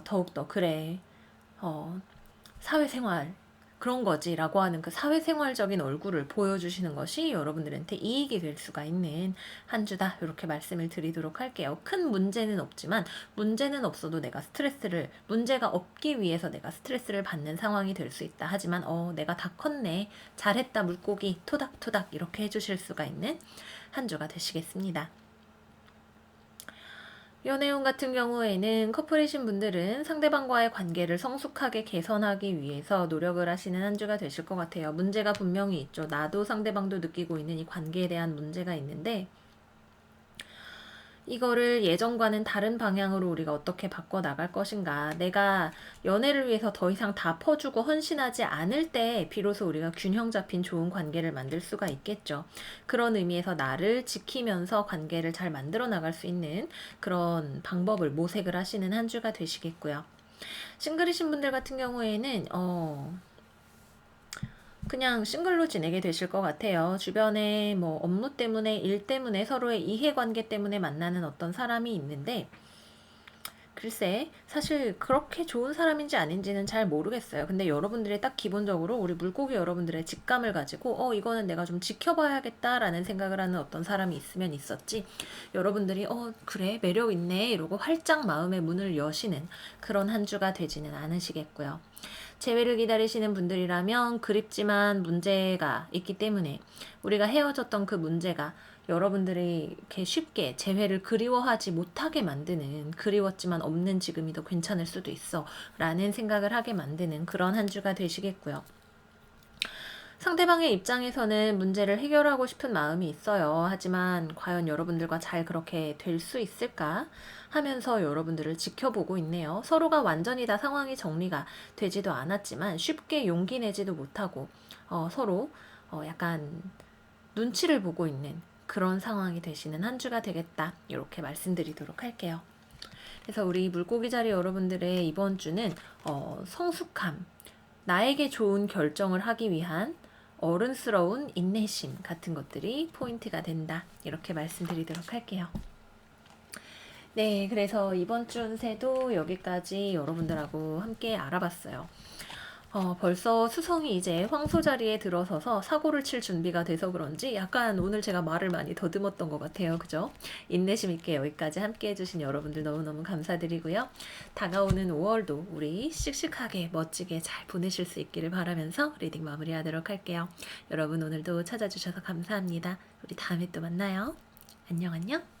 더욱더 그래 사회생활 그런 거지라고 하는 그 사회생활적인 얼굴을 보여주시는 것이 여러분들한테 이익이 될 수가 있는 한 주다 이렇게 말씀을 드리도록 할게요. 큰 문제는 없지만 문제는 없어도 문제가 없기 위해서 내가 스트레스를 받는 상황이 될 수 있다. 하지만 내가 다 컸네 잘했다 물고기 토닥토닥 이렇게 해주실 수가 있는 한 주가 되시겠습니다. 연애운 같은 경우에는 커플이신 분들은 상대방과의 관계를 성숙하게 개선하기 위해서 노력을 하시는 한 주가 되실 것 같아요. 문제가 분명히 있죠. 나도 상대방도 느끼고 있는 이 관계에 대한 문제가 있는데 이거를 예전과는 다른 방향으로 우리가 어떻게 바꿔 나갈 것인가. 내가 연애를 위해서 더 이상 다 퍼주고 헌신하지 않을 때 비로소 우리가 균형 잡힌 좋은 관계를 만들 수가 있겠죠. 그런 의미에서 나를 지키면서 관계를 잘 만들어 나갈 수 있는 그런 방법을 모색을 하시는 한 주가 되시겠고요. 싱글이신 분들 같은 경우에는 그냥 싱글로 지내게 되실 것 같아요. 주변에 뭐 업무 때문에 일 때문에 서로의 이해관계 때문에 만나는 어떤 사람이 있는데 글쎄 사실 그렇게 좋은 사람인지 아닌지는 잘 모르겠어요. 근데 여러분들이 딱 기본적으로 우리 물고기 여러분들의 직감을 가지고 이거는 내가 좀 지켜봐야겠다라는 생각을 하는 어떤 사람이 있으면 있었지 여러분들이 그래 매력 있네 이러고 활짝 마음의 문을 여시는 그런 한 주가 되지는 않으시겠고요. 재회를 기다리시는 분들이라면 그립지만 문제가 있기 때문에 우리가 헤어졌던 그 문제가 여러분들이 이렇게 쉽게 재회를 그리워하지 못하게 만드는 그리웠지만 없는 지금이 더 괜찮을 수도 있어 라는 생각을 하게 만드는 그런 한 주가 되시겠고요. 상대방의 입장에서는 문제를 해결하고 싶은 마음이 있어요. 하지만 과연 여러분들과 잘 그렇게 될 수 있을까 하면서 여러분들을 지켜보고 있네요. 서로가 완전히 다 상황이 정리가 되지도 않았지만 쉽게 용기 내지도 못하고 서로 약간 눈치를 보고 있는 그런 상황이 되시는 한 주가 되겠다. 이렇게 말씀드리도록 할게요. 그래서 우리 물고기 자리 여러분들의 이번 주는 성숙함, 나에게 좋은 결정을 하기 위한 어른스러운 인내심 같은 것들이 포인트가 된다. 이렇게 말씀드리도록 할게요. 네, 그래서 이번 주 운세도 여기까지 여러분들하고 함께 알아봤어요. 벌써 수성이 이제 황소 자리에 들어서서 사고를 칠 준비가 돼서 그런지 약간 오늘 제가 말을 많이 더듬었던 것 같아요. 그죠? 인내심 있게 여기까지 함께 해주신 여러분들 너무너무 감사드리고요. 다가오는 5월도 우리 씩씩하게 멋지게 잘 보내실 수 있기를 바라면서 리딩 마무리하도록 할게요. 여러분 오늘도 찾아주셔서 감사합니다. 우리 다음에 또 만나요. 안녕 안녕.